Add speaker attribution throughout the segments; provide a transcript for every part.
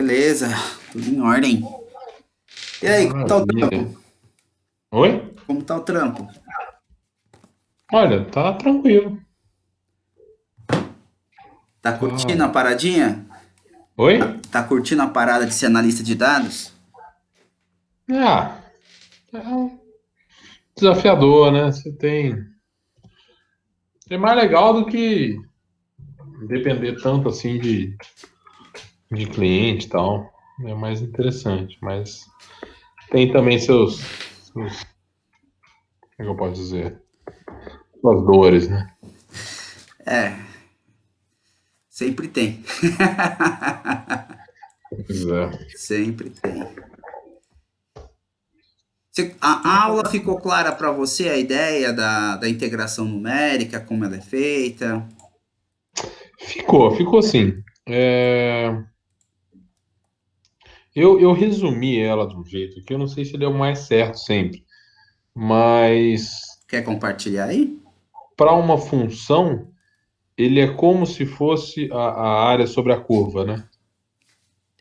Speaker 1: Beleza, tudo em ordem. E aí, como tá o
Speaker 2: Maravilha.
Speaker 1: trampo?
Speaker 2: Oi?
Speaker 1: Como tá o trampo?
Speaker 2: Olha, tá tranquilo.
Speaker 1: Tá curtindo a
Speaker 2: Tá.
Speaker 1: paradinha?
Speaker 2: Oi?
Speaker 1: Tá curtindo a parada de ser analista de dados?
Speaker 2: Ah, é um desafiador, né? Você tem. É mais legal do que depender tanto assim de cliente e tal. É mais interessante, mas tem também como é que eu posso dizer? Suas dores, né?
Speaker 1: É, sempre tem.
Speaker 2: Pois é.
Speaker 1: Sempre tem. A aula ficou clara para você a ideia da integração numérica, como ela é feita?
Speaker 2: Ficou sim. Eu resumi ela de um jeito que eu não sei se ele é o mais certo sempre, mas
Speaker 1: Quer compartilhar aí?
Speaker 2: para uma função, ele é como se fosse a área sobre a curva, né?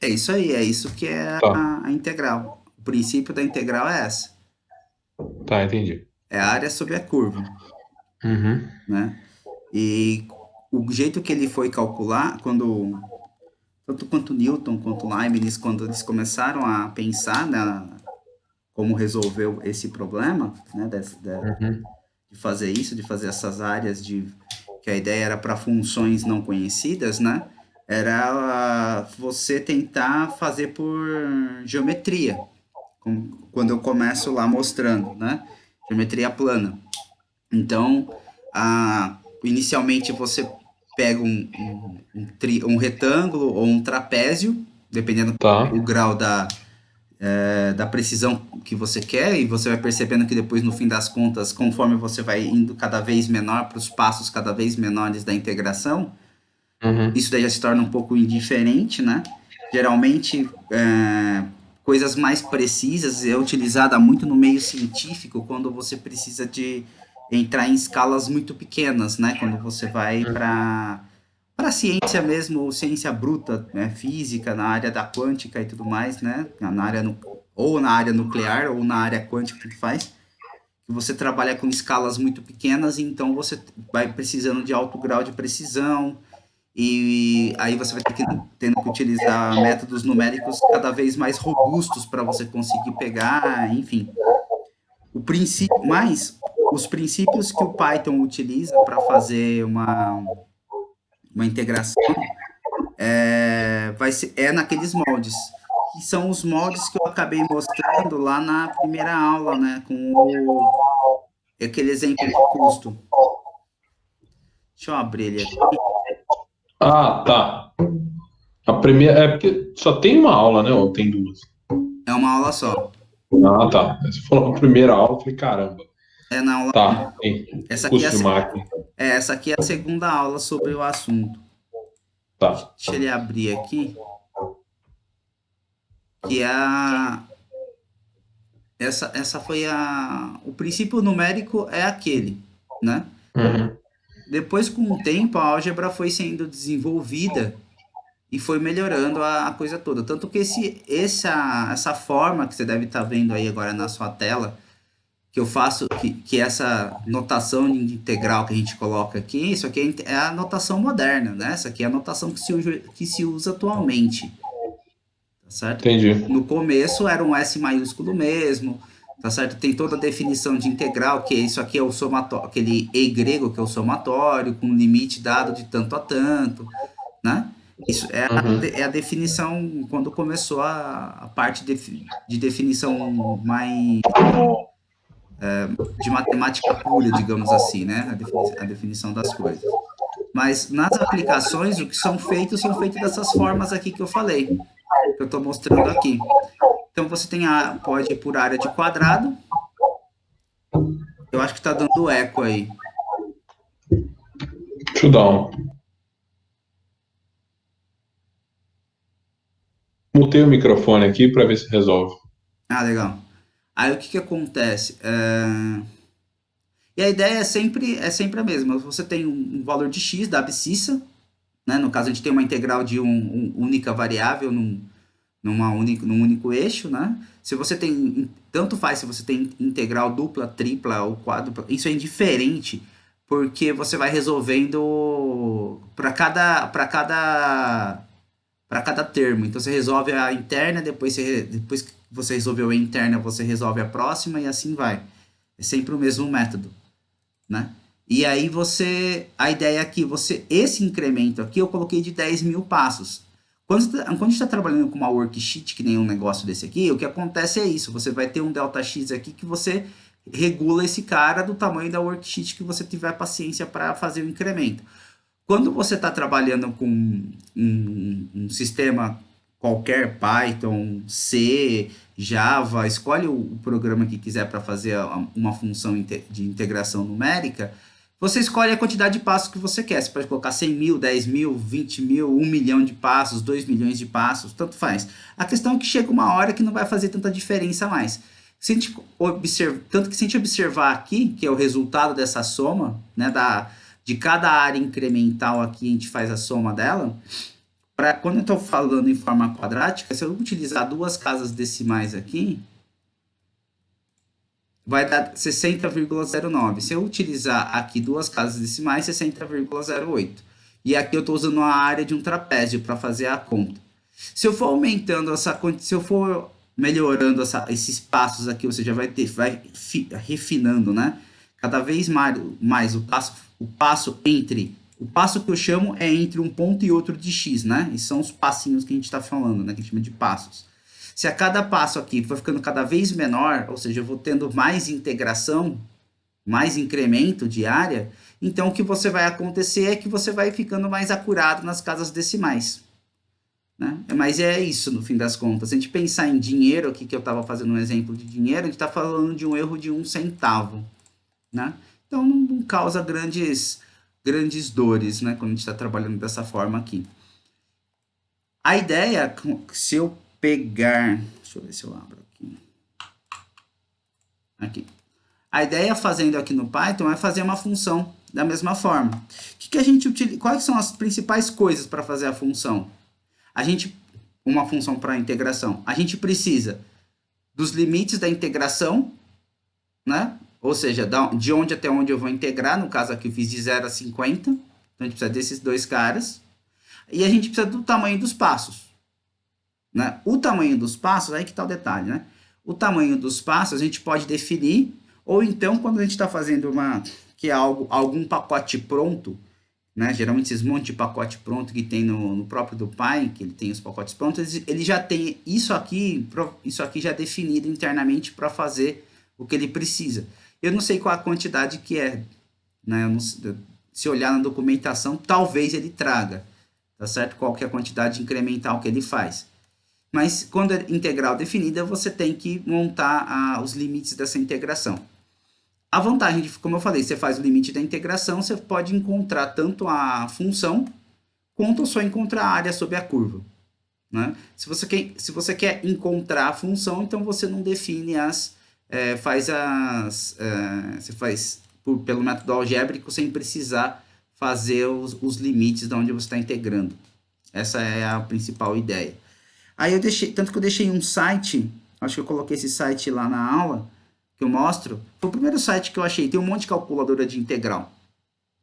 Speaker 1: É isso aí, é isso que é
Speaker 2: Tá,
Speaker 1: a integral. O princípio da integral é essa.
Speaker 2: tá, entendi.
Speaker 1: É a área sobre a curva,
Speaker 2: Uhum,
Speaker 1: né? E o jeito que ele foi calcular, quando tanto quanto Newton quanto Leibniz, quando eles começaram a pensar como resolver esse problema, né,
Speaker 2: uhum,
Speaker 1: de fazer isso, de fazer essas áreas que a ideia era para funções não conhecidas, né? Era você tentar fazer por geometria, quando eu começo lá mostrando, né? Geometria plana. Então, inicialmente você pega um retângulo ou um trapézio, dependendo
Speaker 2: tá.
Speaker 1: do grau da precisão que você quer, e você vai percebendo que depois, no fim das contas, conforme você vai indo cada vez menor para os passos cada vez menores da integração,
Speaker 2: Uhum,
Speaker 1: isso daí já se torna um pouco indiferente, né? Geralmente, coisas mais precisas é utilizada muito no meio científico quando você precisa de entrar em escalas muito pequenas, né? Quando você vai para ciência mesmo, ciência bruta, né? Física, na área da quântica e tudo mais, né? Ou na área nuclear ou na área quântica, tudo faz. Que você trabalha com escalas muito pequenas, e então você vai precisando de alto grau de precisão, e aí você vai tendo que utilizar métodos numéricos cada vez mais robustos para você conseguir pegar, enfim. Mas os princípios que o Python utiliza para fazer uma integração é naqueles moldes, que são os moldes que eu acabei mostrando lá na primeira aula, né, com aquele exemplo de custo. Deixa eu abrir ele aqui.
Speaker 2: Ah, tá. A primeira. É porque só tem uma aula, né? Ou tem duas?
Speaker 1: É uma aula só.
Speaker 2: Ah, tá. Você falou a primeira aula, eu falei, caramba.
Speaker 1: É na aula.
Speaker 2: Tá, tem
Speaker 1: Essa aqui é
Speaker 2: curso de máquina.
Speaker 1: essa aqui é a segunda aula sobre o assunto.
Speaker 2: Tá.
Speaker 1: Deixa ele abrir aqui, que é essa foi o princípio numérico é aquele, né?
Speaker 2: Uhum,
Speaker 1: Depois, com o tempo, a álgebra foi sendo desenvolvida e foi melhorando a coisa toda. Tanto que essa forma que você deve estar vendo aí agora na sua tela, que eu faço, que essa notação de integral que a gente coloca aqui, isso aqui é a notação moderna, né? Essa aqui é a notação que se usa atualmente. Tá certo?
Speaker 2: entendi.
Speaker 1: No começo era um S maiúsculo mesmo, tá certo? Tem toda a definição de integral, que isso aqui é o somatório, aquele E grego, que é o somatório, com limite dado de tanto a tanto, né? Isso é
Speaker 2: Uhum,
Speaker 1: é a definição quando começou a parte de definição mais de matemática pura, digamos assim, né? A definição das coisas. Mas nas aplicações, o que são feitos dessas formas aqui que eu falei, que eu estou mostrando aqui. Então você pode ir por área de quadrado. Eu acho que está dando eco aí.
Speaker 2: deixa eu dar um. Mutei o microfone aqui para ver se resolve.
Speaker 1: Ah, legal. Aí o que que acontece? E a ideia é sempre a mesma. Você tem um valor de x da abscissa, né? No caso, a gente tem uma integral de única variável num único eixo, né? Se você tem, tanto faz se você tem integral dupla, tripla ou quádrupla, isso é indiferente, porque você vai resolvendo para cada termo. Então você resolve a interna, depois que você resolveu a interna, você resolve a próxima e assim vai. É sempre o mesmo método, né? E aí a ideia aqui, esse incremento aqui eu coloquei de 10.000 passos. Quando a gente está trabalhando com uma worksheet, que nem um negócio desse aqui, o que acontece é isso, você vai ter um delta x aqui que você regula esse cara do tamanho da worksheet que você tiver paciência para fazer o incremento. Quando você está trabalhando com um sistema qualquer, Python, C, Java, escolhe o programa que quiser para fazer uma função de integração numérica, você escolhe a quantidade de passos que você quer. Você pode colocar 100.000, 10.000, 20.000, 1 milhão de passos, 2 milhões de passos, tanto faz. A questão é que chega uma hora que não vai fazer tanta diferença mais. Tanto que se a gente observar aqui, que é o resultado dessa soma, né, de cada área incremental aqui, a gente faz a soma dela. Quando eu estou falando em forma quadrática, se eu utilizar duas casas decimais aqui, vai dar 60,09. Se eu utilizar aqui duas casas decimais, 60,08. E aqui eu estou usando a área de um trapézio para fazer a conta. Se eu for aumentando se eu for melhorando esses passos aqui, você já vai refinando, né? Cada vez mais o passo que eu chamo é entre um ponto e outro de x, né? E são os passinhos que a gente está falando, né? Que a gente chama de passos. Se a cada passo aqui for ficando cada vez menor, ou seja, eu vou tendo mais integração, mais incremento de área, então o que você vai acontecer é que você vai ficando mais acurado nas casas decimais. Né? Mas é isso, no fim das contas. Se a gente pensar em dinheiro, aqui que eu estava fazendo um exemplo de dinheiro, a gente está falando de um erro de 1 centavo. Né? Então não causa grandes dores, né, quando a gente está trabalhando dessa forma aqui. A ideia, se eu pegar, deixa eu ver se eu abro aqui. A ideia fazendo aqui no Python é fazer uma função da mesma forma. Que a gente utiliza? Quais são as principais coisas para fazer a função? Uma função para integração. A gente precisa dos limites da integração, né? Ou seja, de onde até onde eu vou integrar, no caso aqui eu fiz de 0 a 50, então a gente precisa desses dois caras, e a gente precisa do tamanho dos passos. Né? O tamanho dos passos, aí que está o detalhe, né? O tamanho dos passos a gente pode definir, ou então quando a gente está fazendo algum pacote pronto, né? Geralmente esses monte de pacote pronto que tem no próprio do Py, que ele tem os pacotes prontos, ele já tem isso aqui já definido internamente para fazer o que ele precisa. Eu não sei qual a quantidade que é, né? Se olhar na documentação, talvez ele traga, tá certo? Qual que é a quantidade incremental que ele faz. Mas quando é integral definida, você tem que montar os limites dessa integração. A vantagem, como eu falei, você faz o limite da integração, você pode encontrar tanto a função, quanto só encontrar a área sob a curva. Né? Se você quer encontrar a função, então você não define você faz pelo método algébrico sem precisar fazer os limites de onde você está integrando. Essa é a principal ideia. Aí tanto que eu deixei um site, acho que eu coloquei esse site lá na aula, que eu mostro, foi o primeiro site que eu achei, tem um monte de calculadora de integral.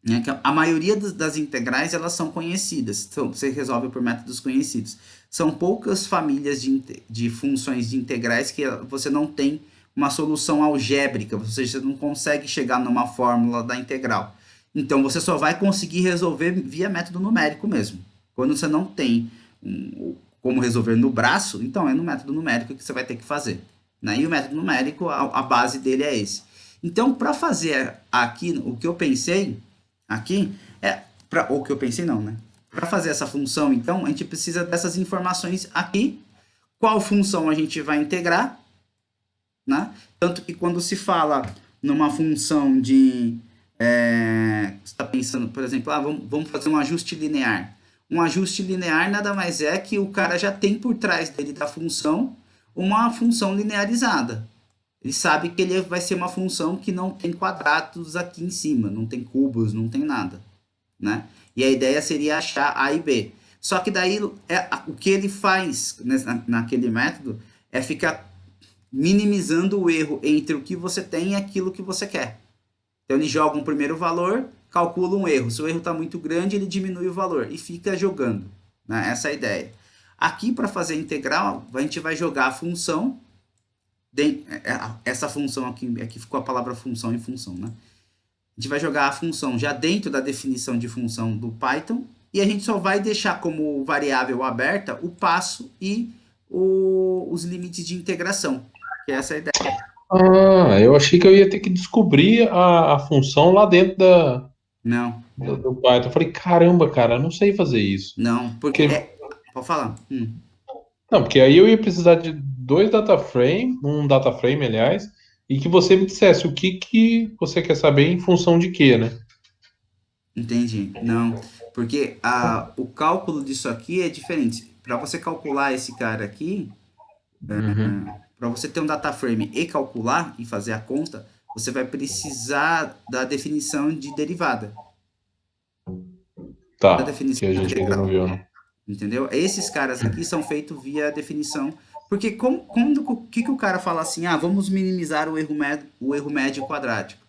Speaker 1: Né? Que a maioria das integrais, elas são conhecidas, então você resolve por métodos conhecidos. São poucas famílias de funções de integrais que você não tem uma solução algébrica, ou seja, você não consegue chegar numa fórmula da integral. Então, você só vai conseguir resolver via método numérico mesmo. Quando você não tem como resolver no braço, então é no método numérico que você vai ter que fazer. Né? E o método numérico, a base dele é esse. Então, para fazer aqui, o que eu pensei aqui, o que eu pensei não, né? Para fazer essa função, então, a gente precisa dessas informações aqui. Qual função a gente vai integrar, né? Tanto que quando se fala numa função de... você está pensando, por exemplo, vamos fazer um ajuste linear. Um ajuste linear nada mais é que o cara já tem por trás dele da função uma função linearizada. Ele sabe que ele vai ser uma função que não tem quadrados aqui em cima, não tem cubos, não tem nada. Né? E a ideia seria achar A e B. Só que daí o que ele faz naquele método é ficar minimizando o erro entre o que você tem e aquilo que você quer. Então ele joga um primeiro valor, calcula um erro. Se o erro está muito grande, ele diminui o valor e fica jogando. Né? Essa é a ideia. Aqui, para fazer integral, a gente vai jogar a função. Essa função aqui ficou a palavra função em função, né? A gente vai jogar a função já dentro da definição de função do Python e a gente só vai deixar como variável aberta o passo e os limites de integração, que é essa a ideia.
Speaker 2: Ah, eu achei que eu ia ter que descobrir a função lá dentro
Speaker 1: Não,
Speaker 2: do Python. Eu falei, caramba, cara, eu não sei fazer isso.
Speaker 1: não, porque
Speaker 2: Porque,
Speaker 1: pode falar.
Speaker 2: não, porque aí eu ia precisar de dois data frame, um data frame, aliás, e que você me dissesse o que você quer saber em função de quê, né?
Speaker 1: Entendi. Não, porque o cálculo disso aqui é diferente. Para você calcular esse cara aqui,
Speaker 2: Uhum.
Speaker 1: para você ter um data frame e calcular e fazer a conta, você vai precisar da definição de derivada, da
Speaker 2: Tá,
Speaker 1: definição
Speaker 2: que a
Speaker 1: de
Speaker 2: gente ainda não
Speaker 1: integral.
Speaker 2: viu, né?
Speaker 1: Entendeu? Esses caras aqui são feitos via definição. Porque o que o cara fala assim, vamos minimizar o erro médio quadrático?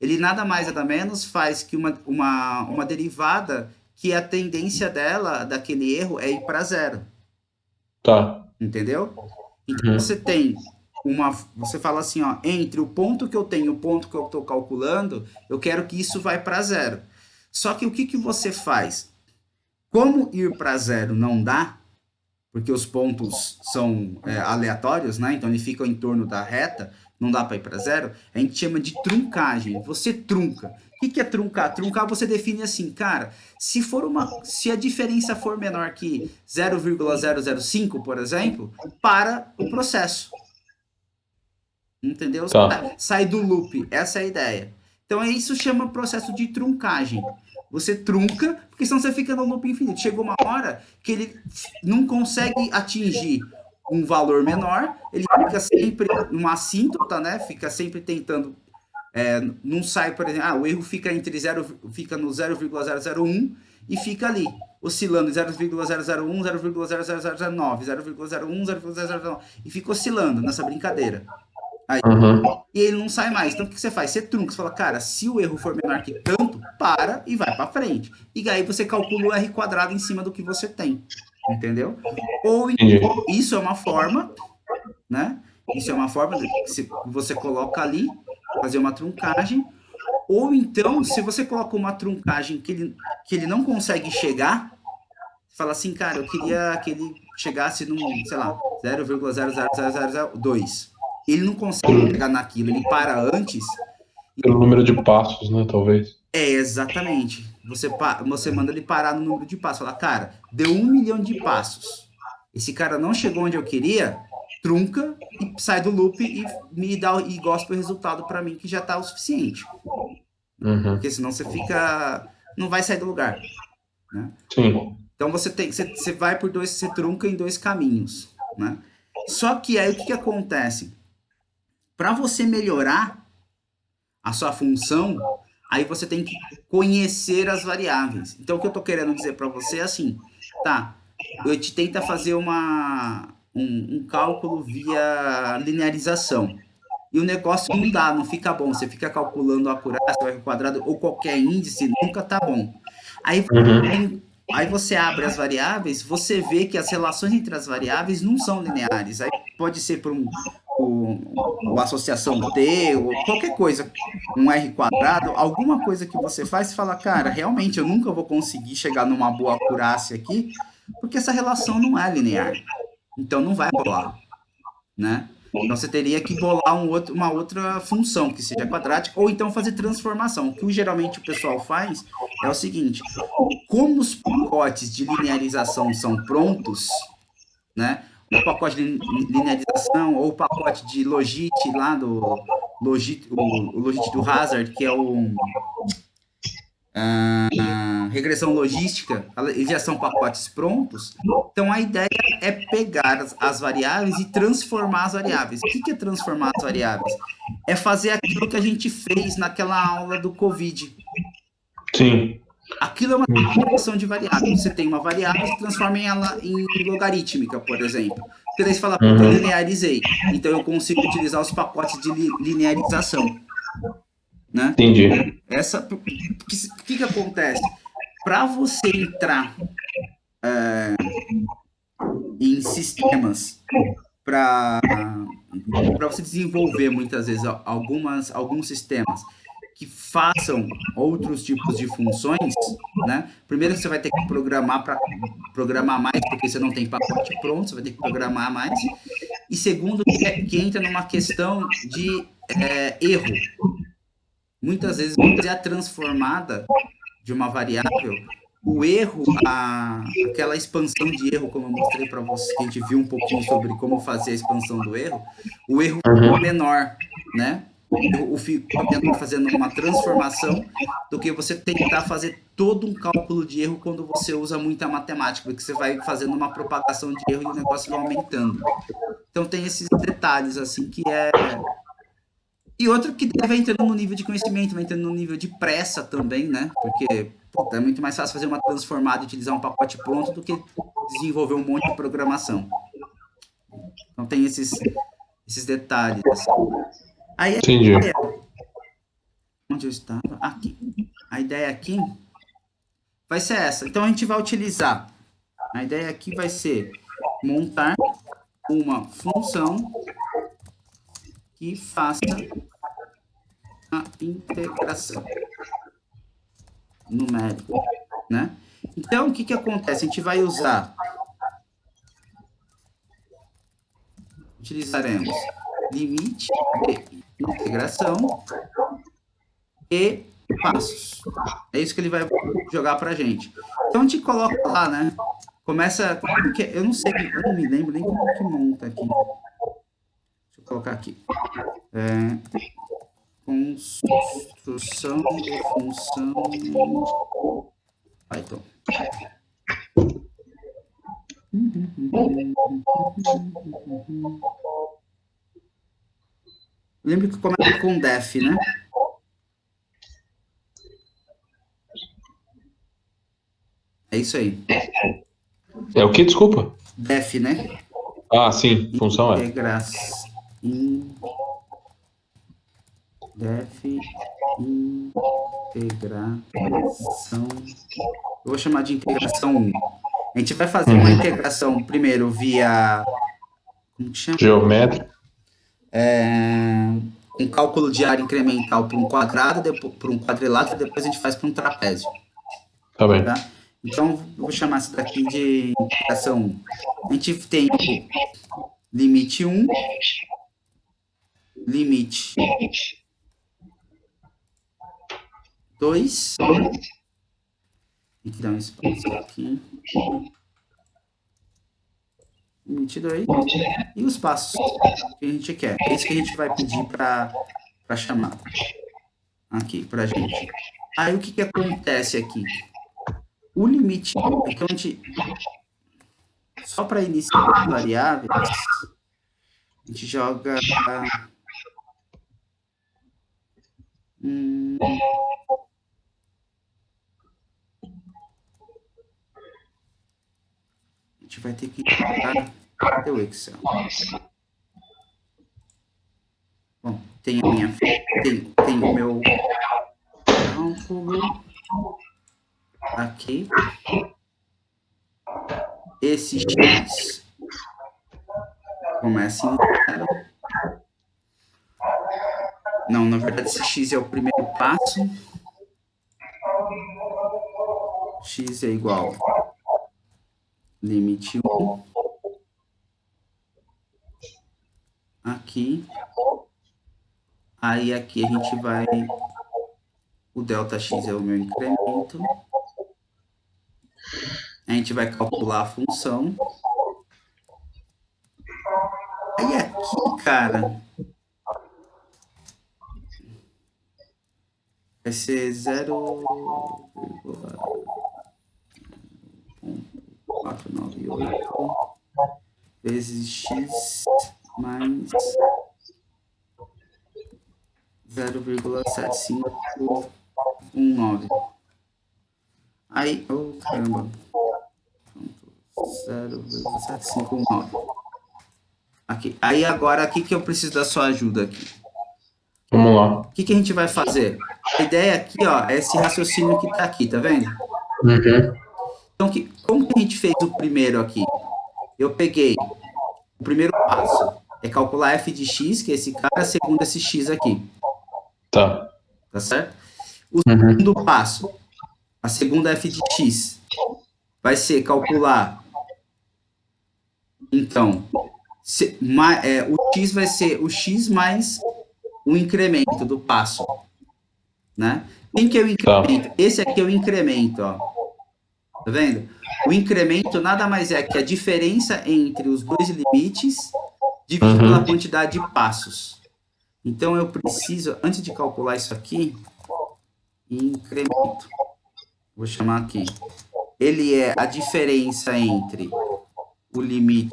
Speaker 1: Ele nada mais nada menos faz que uma derivada que a tendência dela, daquele erro, é ir para zero.
Speaker 2: Tá.
Speaker 1: Entendeu? Então você
Speaker 2: Uhum.
Speaker 1: tem você fala assim, ó, entre o ponto que eu tenho e o ponto que eu estou calculando, eu quero que isso vai para zero. Só que o que você faz? Como ir para zero não dá, porque os pontos são aleatórios, né? Então ele fica em torno da reta, não dá para ir para zero. A gente chama de truncagem. Você trunca. O que é truncar? Truncar você define assim, cara, se a diferença for menor que 0,005, por exemplo, para o processo. Entendeu?
Speaker 2: Tá.
Speaker 1: Sai do loop. Essa é a ideia. Então, isso chama processo de truncagem. Você trunca, porque senão você fica no loop infinito. Chegou uma hora que ele não consegue atingir um valor menor, ele fica sempre numa assíntota, né? Fica sempre tentando. Não sai, por exemplo, o erro fica entre fica no 0,001 e fica ali, oscilando 0,001, 0,00009, 0,01, 0,009 e fica oscilando nessa brincadeira.
Speaker 2: Uhum.
Speaker 1: E ele não sai mais. Então o que você faz? Você trunca, você fala, cara, se o erro for menor que tanto, para e vai para frente. E aí você calcula o R quadrado em cima do que você tem. Entendeu? Ou
Speaker 2: Entendi.
Speaker 1: isso é uma forma, né? Isso é uma forma que você coloca ali, fazer uma truncagem. Ou então, se você coloca uma truncagem que ele não consegue chegar, você fala assim, cara, eu queria que ele chegasse num, sei lá, 0,00002. Ele não consegue
Speaker 2: Pelo,
Speaker 1: chegar naquilo, ele para antes.
Speaker 2: pelo número de passos, né, talvez.
Speaker 1: Exatamente. Você manda ele parar no número de passos. Fala, cara, deu 1 milhão de passos. Esse cara não chegou onde eu queria, trunca e sai do loop e me dá e gosta o resultado para mim que já tá o suficiente.
Speaker 2: Uhum.
Speaker 1: Porque senão você fica. Não vai sair do lugar. Né?
Speaker 2: Sim.
Speaker 1: Então você vai por dois, você trunca em dois caminhos. Né? Só que aí o que acontece? Para você melhorar a sua função, aí você tem que conhecer as variáveis. Então, o que eu estou querendo dizer para você é assim, tá, eu te tenta fazer um cálculo via linearização. E o negócio não dá, não fica bom. Você fica calculando a acurácia, o R quadrado ou qualquer índice, nunca tá bom. Aí,
Speaker 2: Uhum.
Speaker 1: aí, aí você abre as variáveis, você vê que as relações entre as variáveis não são lineares. Aí pode ser por uma associação T, ou qualquer coisa, um R quadrado, alguma coisa que você faz e fala, cara, realmente eu nunca vou conseguir chegar numa boa acurácia aqui, porque essa relação não é linear. Então não vai rolar, né? Então você teria que bolar uma outra função que seja quadrática, ou então fazer transformação. O que geralmente o pessoal faz é o seguinte: como os pacotes de linearização são prontos, né? O pacote de linearização ou o pacote de logit lá do o logit do Hazard, que é regressão logística, eles já são pacotes prontos. Então a ideia é pegar as variáveis e transformar as variáveis. O que é transformar as variáveis? É fazer aquilo que a gente fez naquela aula do Covid.
Speaker 2: Sim.
Speaker 1: Aquilo é uma transformação de variável. Você tem uma variável e transforma ela em logarítmica, por exemplo. Porque daí você fala, puta, eu
Speaker 2: Uhum.
Speaker 1: linearizei. Então eu consigo utilizar os pacotes de linearização, né?
Speaker 2: Entendi.
Speaker 1: O que acontece? Para você entrar em sistemas para você desenvolver muitas vezes alguns sistemas que façam outros tipos de funções, né? Primeiro você vai ter que programar mais, porque você não tem pacote pronto, você vai ter que programar mais. E segundo, que entra numa questão de erro. Muitas vezes você é transformada de uma variável, o erro, aquela expansão de erro, como eu mostrei para você, que a gente viu um pouquinho sobre como fazer a expansão do erro, o erro fica
Speaker 2: Uhum.
Speaker 1: menor, né? O fica menor fazendo uma transformação do que você tentar fazer todo um cálculo de erro quando você usa muita matemática, porque você vai fazendo uma propagação de erro e o negócio vai aumentando. Então tem esses detalhes assim que é. E outro que vai entrando no nível de conhecimento, vai entrando no nível de pressa também, né? Porque puta, é muito mais fácil fazer uma transformada e utilizar um pacote pronto do que desenvolver um monte de programação. Então tem esses detalhes. Assim. Aí a
Speaker 2: Entendi.
Speaker 1: ideia, onde eu estava? Aqui. A ideia aqui vai ser essa. Então a gente vai utilizar. A ideia aqui vai ser montar uma função que faça a integração numérica, né? Então o que que acontece? A gente vai utilizaremos limite de integração e passos. É isso que ele vai jogar para a gente. Então a gente coloca lá, né? Começa. Eu não sei, eu não me lembro nem como que monta aqui. Deixa eu colocar aqui. Construção de função em Python. Lembro que começa com def, né? É isso aí.
Speaker 2: É o que? Desculpa.
Speaker 1: Def, né?
Speaker 2: Ah, sim. Função é.
Speaker 1: Integração. Def integração. Eu vou chamar de integração 1. A gente vai fazer uma
Speaker 2: Uhum.
Speaker 1: integração primeiro via. Como que chama?
Speaker 2: Geométrico.
Speaker 1: Um cálculo de área incremental para um quadrado, depois para um quadrilátero, e depois a gente faz para um trapézio.
Speaker 2: Tá bem.
Speaker 1: Tá? Então, eu vou chamar isso daqui de integração 1. A gente tem o limite 1, limite 2. Tem que dar um espaço aqui. Limite 2. E os passos que a gente quer. É isso que a gente vai pedir para chamar aqui para a gente. Aí o que, que acontece aqui? O limite. Então a gente. Só para iniciar variáveis, a gente joga. Hum, a gente vai ter que jogar. Cadê o Excel? Bom, tem a minha. Tem o meu cálculo aqui. Esse X começa em 0. Não, na verdade, esse X é o primeiro passo. X é igual limite 1. Aqui. Aí aqui a gente vai. O delta X é o meu incremento. A gente vai calcular a função. Aí aqui, cara, vai ser 0,498 vezes x mais 0,7519. Aí, oh, caramba, 0,759. Aqui. Aí agora, aqui que eu preciso da sua ajuda aqui.
Speaker 2: Vamos lá.
Speaker 1: O que que a gente vai fazer? A ideia aqui, ó, é esse raciocínio que tá aqui, tá vendo?
Speaker 2: Uhum.
Speaker 1: Então, como que a gente fez o primeiro aqui? Eu peguei o primeiro passo, é calcular f de x, que é esse cara, segundo esse x aqui,
Speaker 2: Tá.
Speaker 1: tá certo? O
Speaker 2: Uhum.
Speaker 1: segundo passo, a segunda f de x, vai ser calcular, então, o x vai ser o x mais o incremento do passo, né? Quem que é o
Speaker 2: Tá.
Speaker 1: incremento? Esse aqui é o incremento, ó. Tá vendo? O incremento nada mais é que a diferença entre os dois limites dividido pela
Speaker 2: Uhum.
Speaker 1: quantidade de passos. Então eu preciso, antes de calcular isso aqui, incremento. Vou chamar aqui. Ele é a diferença entre o limite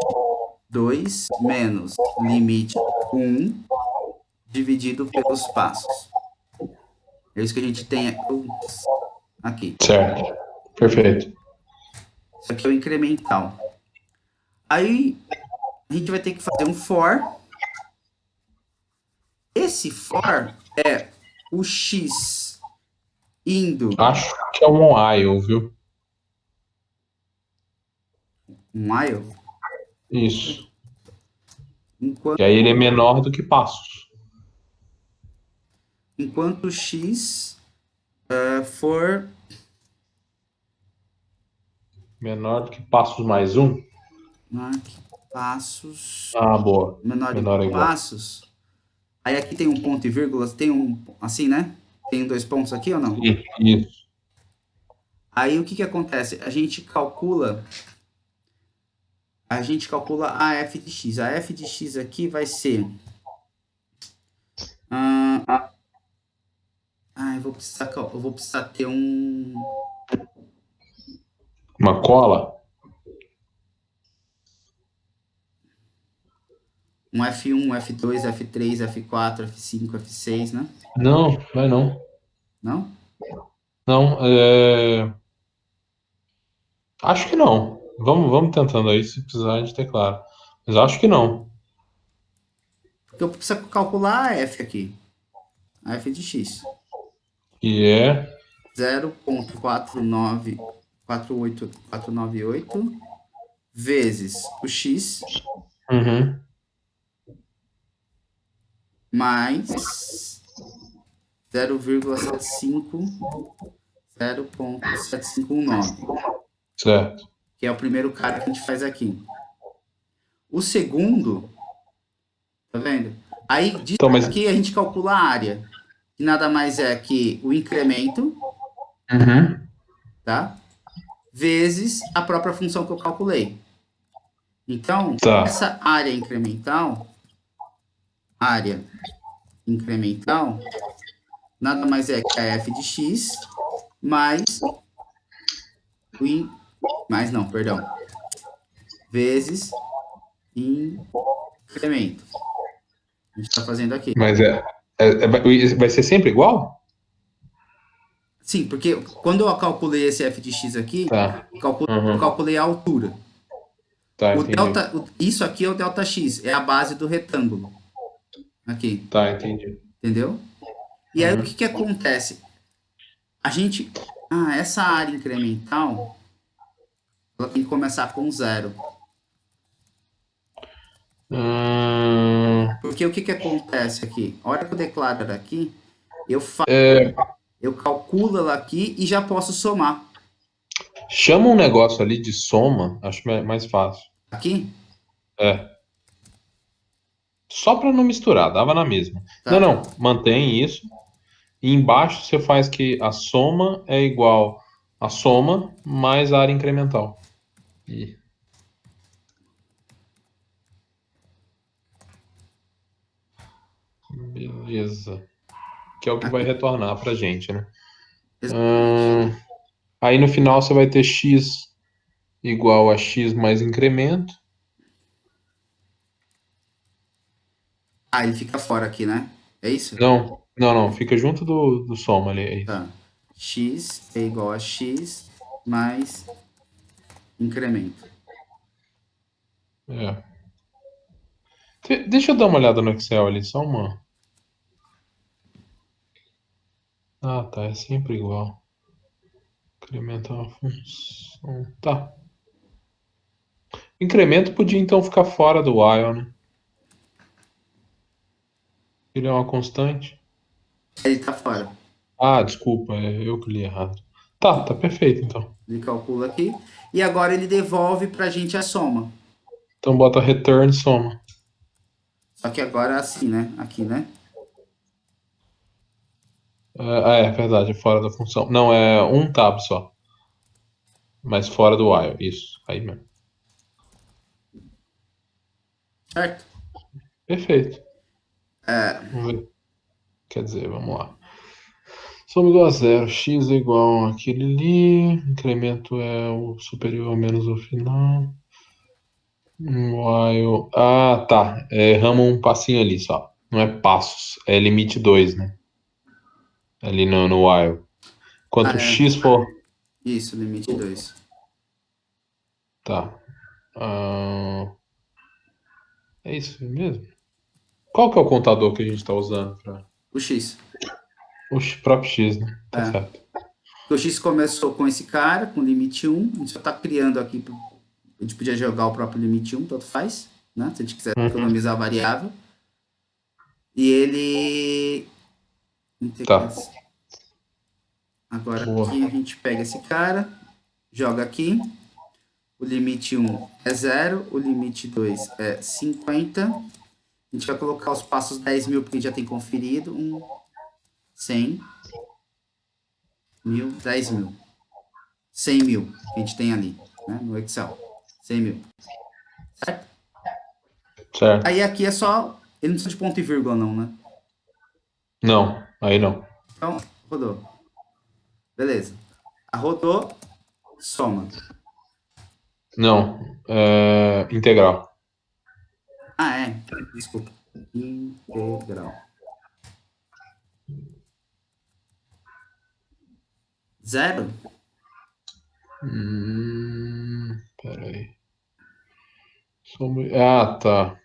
Speaker 1: 2 menos limite 1 dividido pelos passos. É isso que a gente tem aqui.
Speaker 2: Certo. Perfeito.
Speaker 1: Isso aqui é o incremental. Aí a gente vai ter que fazer um for. Esse for é o x indo
Speaker 2: Acho que é um while, viu?
Speaker 1: um while,
Speaker 2: Isso. E
Speaker 1: enquanto,
Speaker 2: aí ele é menor do que passos.
Speaker 1: enquanto x for
Speaker 2: Menor do que passos mais um?
Speaker 1: passos
Speaker 2: Ah, boa.
Speaker 1: menor do que
Speaker 2: Menor ou igual.
Speaker 1: passos. Aí aqui tem um ponto e vírgula, tem um assim, né? Tem dois pontos aqui ou não?
Speaker 2: Sim, isso.
Speaker 1: Aí o que que acontece? A gente calcula a f de x. A f de x aqui vai ser ah, eu vou precisar ter
Speaker 2: Uma cola?
Speaker 1: um F1, F2, F3, F4, F5, F6, né?
Speaker 2: Não, vai não.
Speaker 1: Não?
Speaker 2: Não, acho que não. Vamos tentando aí, se precisar a gente tem claro. Mas acho que não.
Speaker 1: Porque eu preciso calcular a f aqui. A f de x.
Speaker 2: E é.
Speaker 1: 0,49498 vezes o x
Speaker 2: Uhum,
Speaker 1: mais 0,750.7519,
Speaker 2: certo.
Speaker 1: que é o primeiro cara que a gente faz aqui. O segundo, tá vendo? Aí disso
Speaker 2: Então, mas.
Speaker 1: aqui a gente calcula a área, que nada mais é que o incremento,
Speaker 2: Uhum,
Speaker 1: tá? Vezes a própria função que eu calculei. Então,
Speaker 2: tá.
Speaker 1: essa área incremental, nada mais é que a f de x mais o in, mais não, perdão, vezes incremento. A gente está fazendo aqui.
Speaker 2: Mas vai ser sempre igual?
Speaker 1: Sim, porque quando eu calculei esse f de x aqui,
Speaker 2: Tá.
Speaker 1: eu
Speaker 2: Uhum,
Speaker 1: calculei a altura.
Speaker 2: tá,
Speaker 1: O
Speaker 2: entendi.
Speaker 1: delta, isso aqui é o delta x, é a base do retângulo. Aqui,
Speaker 2: Tá, entendi.
Speaker 1: entendeu? E aí o que
Speaker 2: Uhum.
Speaker 1: que acontece? A gente, essa área incremental, ela tem que começar com zero.
Speaker 2: Hum,
Speaker 1: Porque o que que acontece aqui? A hora que eu declaro ela aqui, eu, fa
Speaker 2: é,
Speaker 1: eu calculo ela aqui e já posso somar.
Speaker 2: chama um negócio ali de soma, acho mais fácil.
Speaker 1: Aqui?
Speaker 2: É, só para não misturar, dava na mesma. Não,
Speaker 1: Tá.
Speaker 2: não, mantém isso. E embaixo você faz que a soma é igual a soma mais a área incremental. Ih, beleza. Que é o que vai
Speaker 1: Aqui.
Speaker 2: retornar pra gente, né?
Speaker 1: Exatamente.
Speaker 2: Hum, aí no final você vai ter x igual a x mais incremento.
Speaker 1: Ele fica fora aqui, né? É isso?
Speaker 2: Não, fica junto do soma ali, é isso.
Speaker 1: Tá. X é igual a x mais incremento.
Speaker 2: É. Deixa eu dar uma olhada no Excel ali, só uma. Ah, tá, é sempre igual. Incrementar uma função. Tá. Incremento podia então ficar fora do while, né? Ele é uma constante.
Speaker 1: Ele tá fora.
Speaker 2: Ah, desculpa, eu que li errado. Tá, tá perfeito então.
Speaker 1: Ele calcula aqui. E agora ele devolve pra gente a soma.
Speaker 2: Então bota return soma.
Speaker 1: Só que agora é assim, né? Aqui, né?
Speaker 2: É verdade, é fora da função. Não, é um tab só. Mas fora do while, isso. Aí mesmo.
Speaker 1: Certo?
Speaker 2: Perfeito. Vamos ver. Quer dizer, vamos lá. Soma igual a zero. X é igual àquele ali. Incremento é o superior ao menos o final. While. Ah, tá. Erramos um passinho ali só. Não é passos, é limite 2, né? Ali no while.
Speaker 1: Ah,
Speaker 2: Quanto
Speaker 1: é.
Speaker 2: x for.
Speaker 1: Isso, limite 2.
Speaker 2: Tá. Ah, é isso mesmo? Qual que é o contador que a gente está usando para
Speaker 1: O X.
Speaker 2: o próprio x, né? Tá
Speaker 1: É.
Speaker 2: certo.
Speaker 1: O X começou com esse cara, com limite um. A gente só tá criando aqui. A gente podia jogar o próprio limite um, tanto faz. Né? Se a gente quiser
Speaker 2: Uhum.
Speaker 1: economizar a variável. E ele.
Speaker 2: Tá.
Speaker 1: Agora
Speaker 2: Boa.
Speaker 1: aqui a gente pega esse cara, joga aqui. O limite um é zero, o limite 2 é 50. A gente vai colocar os passos 10.000 porque a gente já tem conferido. 100 mil, 10.000. 100.000 que a gente tem ali, né, no Excel. 100.000. Certo?
Speaker 2: Certo.
Speaker 1: Aí aqui é só. Ele não precisa de ponto e vírgula, não, né?
Speaker 2: Não, aí não.
Speaker 1: Então, rodou. Beleza. Rodou, soma.
Speaker 2: Não. Integral.
Speaker 1: Ah, é. Desculpa. Integral. Zero?
Speaker 2: Peraí. Ah, tá.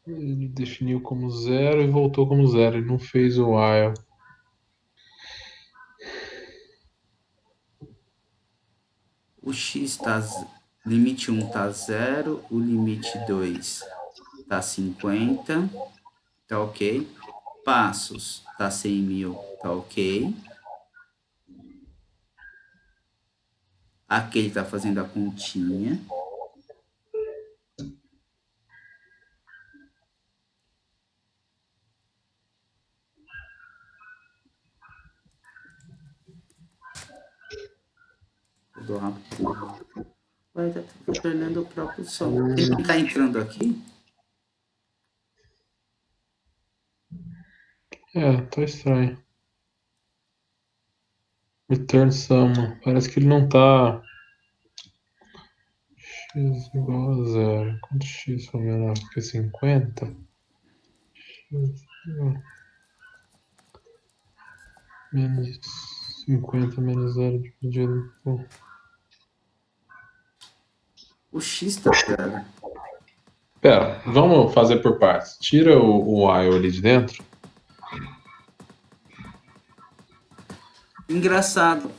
Speaker 2: Ele definiu como zero e voltou como zero. Ele não fez o while.
Speaker 1: O x tá. Limite um tá zero. O limite 2 tá 50. Tá ok. Passos tá 100.000. Tá ok. Aqui ele tá fazendo a continha. Rodou rápido. Vai tá retornando o próprio som. Ele não tá entrando aqui?
Speaker 2: Tá estranho. Return sum. Parece que ele não tá. X igual a zero. Quanto x for menor que 50? X igual menos 50 menos zero dividido por.
Speaker 1: O x tá zero.
Speaker 2: Pera, vamos fazer por partes. Tira o while ali de dentro.
Speaker 1: Engraçado.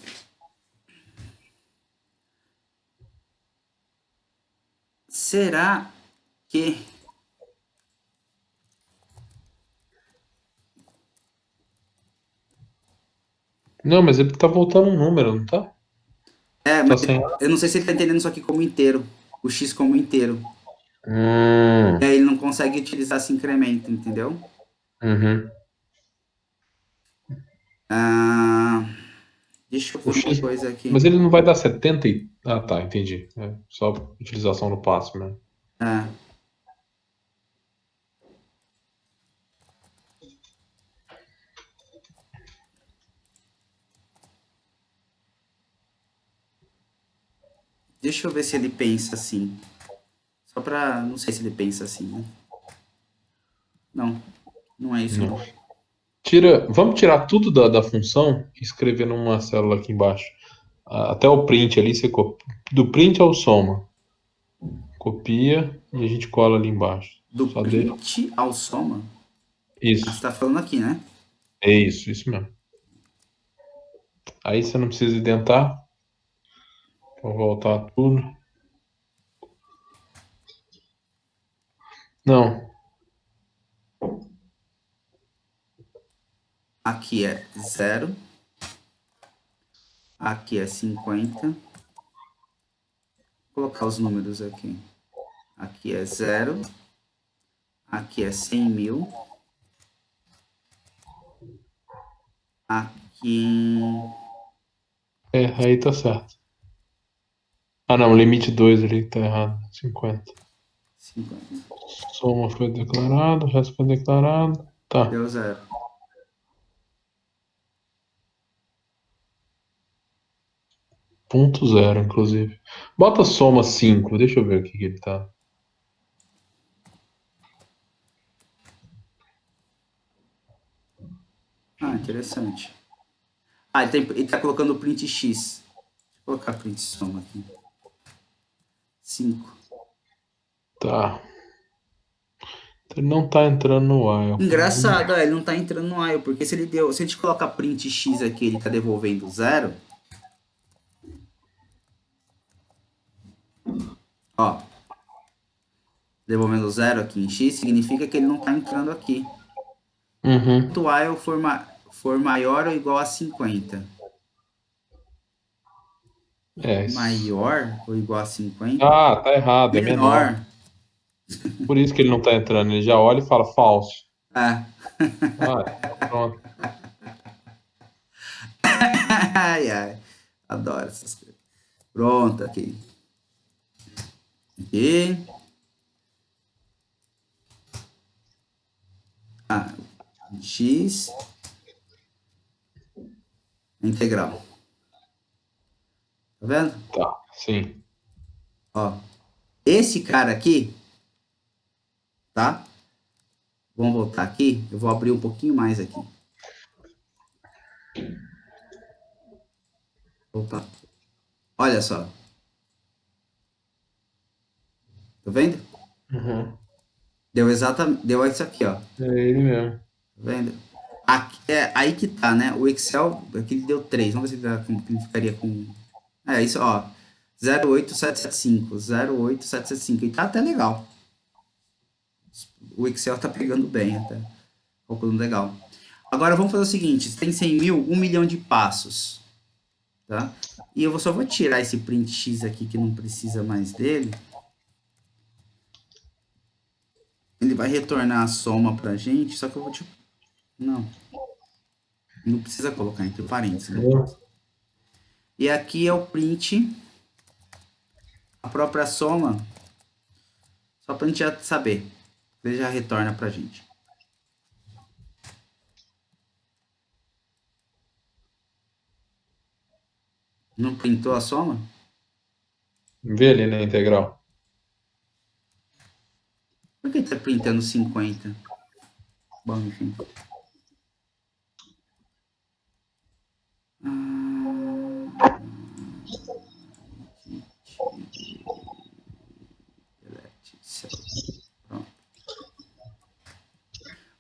Speaker 1: Será que.
Speaker 2: Não, mas ele tá voltando um número, não tá?
Speaker 1: É,
Speaker 2: Tá
Speaker 1: mas
Speaker 2: sem.
Speaker 1: eu não sei se ele tá entendendo isso aqui como inteiro. O x como inteiro. E
Speaker 2: Hum,
Speaker 1: aí ele não consegue utilizar esse incremento, entendeu?
Speaker 2: uhum.
Speaker 1: Ah, deixa eu
Speaker 2: O
Speaker 1: ver uma
Speaker 2: X.
Speaker 1: coisa aqui.
Speaker 2: Mas ele não vai dar 70 e. Ah, tá, entendi. É só utilização no passo, né?
Speaker 1: Ah, Deixa eu ver se ele pensa assim. Só pra. Não sei se ele pensa assim, né? Não, não é isso
Speaker 2: Não.
Speaker 1: não.
Speaker 2: Vamos tirar tudo da função e escrever numa célula aqui embaixo. Até o print ali, você copia. Do print ao soma. Copia e a gente cola ali embaixo.
Speaker 1: Do
Speaker 2: Só deixa.
Speaker 1: print ao soma. Ah, você
Speaker 2: Isso.
Speaker 1: tá falando aqui, né?
Speaker 2: É isso mesmo. Aí você não precisa identar. Vou voltar tudo. Não.
Speaker 1: Aqui é zero. Aqui é 50. Vou colocar os números aqui. Aqui é zero. Aqui é 100 mil. Aqui.
Speaker 2: Aí tá certo. Ah, não. Limite 2 ali que tá errado. 50.
Speaker 1: 50.
Speaker 2: Soma foi declarado, o resto foi declarado. Tá.
Speaker 1: Deu zero.
Speaker 2: Ponto zero, inclusive. Bota soma 5. Deixa eu ver o que ele tá.
Speaker 1: Ah, interessante. Ah, ele tá colocando o print X. Deixa eu colocar print soma aqui. 5.
Speaker 2: Tá. Então ele não tá entrando no while, cara.
Speaker 1: Engraçado, ele não tá entrando no while, porque se a gente colocar print X aqui, ele tá devolvendo zero. Ó, devolvendo zero aqui em X, significa que ele não tá entrando aqui.
Speaker 2: Uhum.
Speaker 1: Se o while for maior ou igual a 50.
Speaker 2: É.
Speaker 1: Maior ou igual a 50?
Speaker 2: Ah, tá errado, é menor.
Speaker 1: Menor.
Speaker 2: Por isso que ele não tá entrando. Ele já olha e fala falso.
Speaker 1: Ah.
Speaker 2: Ah, pronto.
Speaker 1: Ai, ai. Adoro essas coisas. Pronto, aqui. Aqui. Ah, X integral. Tá vendo?
Speaker 2: Tá, sim.
Speaker 1: Ó. Esse cara aqui, tá? Vamos voltar aqui. Eu vou abrir um pouquinho mais aqui. Opa. Olha só. Tá vendo?
Speaker 2: Uhum.
Speaker 1: Deu isso aqui, ó. Tá
Speaker 2: É ele mesmo.
Speaker 1: vendo? Aqui, aí que tá, né? O Excel, aqui ele deu 3. Vamos ver se como que ele ficaria com. É isso, ó. 08775. 08775. E tá até legal. O Excel tá pegando bem até. Calculando legal. Agora vamos fazer o seguinte: tem 100 mil, 1 milhão de passos. Tá? E eu só vou tirar esse print X aqui que não precisa mais dele. Ele vai retornar a soma pra gente, só que eu vou te. Não. Não precisa colocar entre parênteses, né? E aqui é o print, a própria soma, só pra gente já saber. Ele já retorna pra gente. Não printou a soma?
Speaker 2: Vê ali na integral.
Speaker 1: Por que tá printando 50? Bom, enfim. Pronto.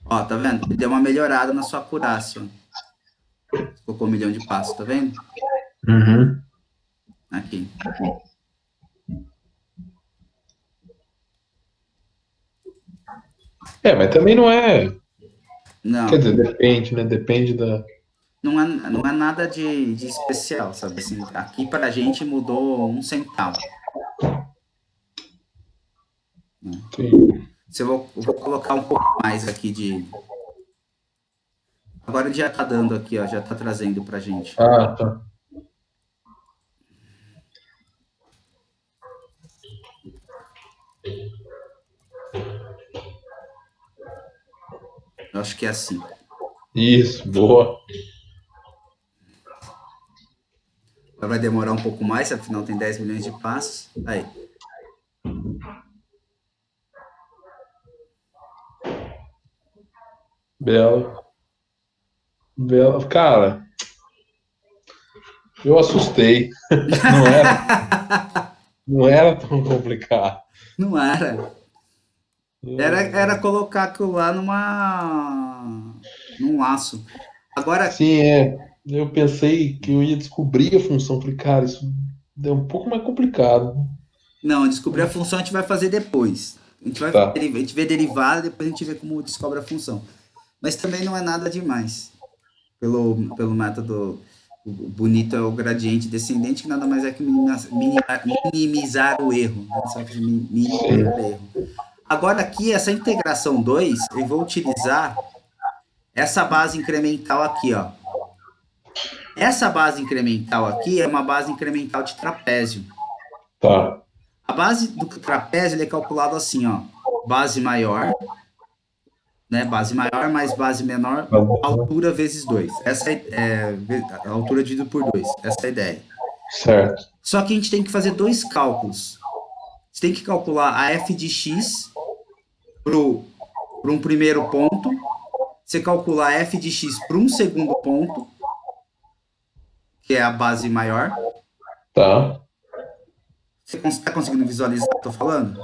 Speaker 1: Ó, tá vendo? Ele deu uma melhorada na sua acurácia. Colocou 1 milhão de passos, tá vendo?
Speaker 2: Uhum.
Speaker 1: Aqui.
Speaker 2: É, mas também não é. Quer
Speaker 1: Não,
Speaker 2: dizer, depende, né? Depende da.
Speaker 1: não é nada de especial, sabe? Assim, aqui pra gente mudou 1 centavo. Né?
Speaker 2: Sim.
Speaker 1: Se eu vou colocar um pouco mais aqui de. Agora ele já tá dando aqui, ó, já tá trazendo pra gente.
Speaker 2: Ah, tá.
Speaker 1: Eu acho que é assim.
Speaker 2: Isso, boa.
Speaker 1: Tá vai demorar um pouco mais, afinal tem 10 milhões de passos. Aí.
Speaker 2: Bela. Bela. Cara, eu assustei. Não era, não era tão complicado.
Speaker 1: Não era. Era colocar aquilo lá num laço. Agora,
Speaker 2: Sim, é. Eu pensei que eu ia descobrir a função. Falei, cara, isso é um pouco mais complicado.
Speaker 1: não, descobrir a função a gente vai fazer depois.
Speaker 2: Tá.
Speaker 1: A gente vê derivada, depois a gente vê como descobre a função. Mas também não é nada demais. Pelo método o bonito é o gradiente descendente, que nada mais é que minimizar o erro. Né? Você vai fazer
Speaker 2: Sim.
Speaker 1: minimizar erro. Agora aqui, essa integração 2 eu vou utilizar essa base incremental aqui, ó. Essa base incremental aqui é uma base incremental de trapézio.
Speaker 2: Tá.
Speaker 1: A base do trapézio ele é calculado assim, ó. Base maior, né? Base maior mais base menor, altura vezes 2. Essa é a altura dividido por 2. Essa é a ideia.
Speaker 2: Certo.
Speaker 1: Só que a gente tem que fazer dois cálculos. Você tem que calcular a f de x para um primeiro ponto. Você calcular a f de x para um segundo ponto, que é a base maior.
Speaker 2: Tá.
Speaker 1: Você está conseguindo visualizar o que eu estou falando?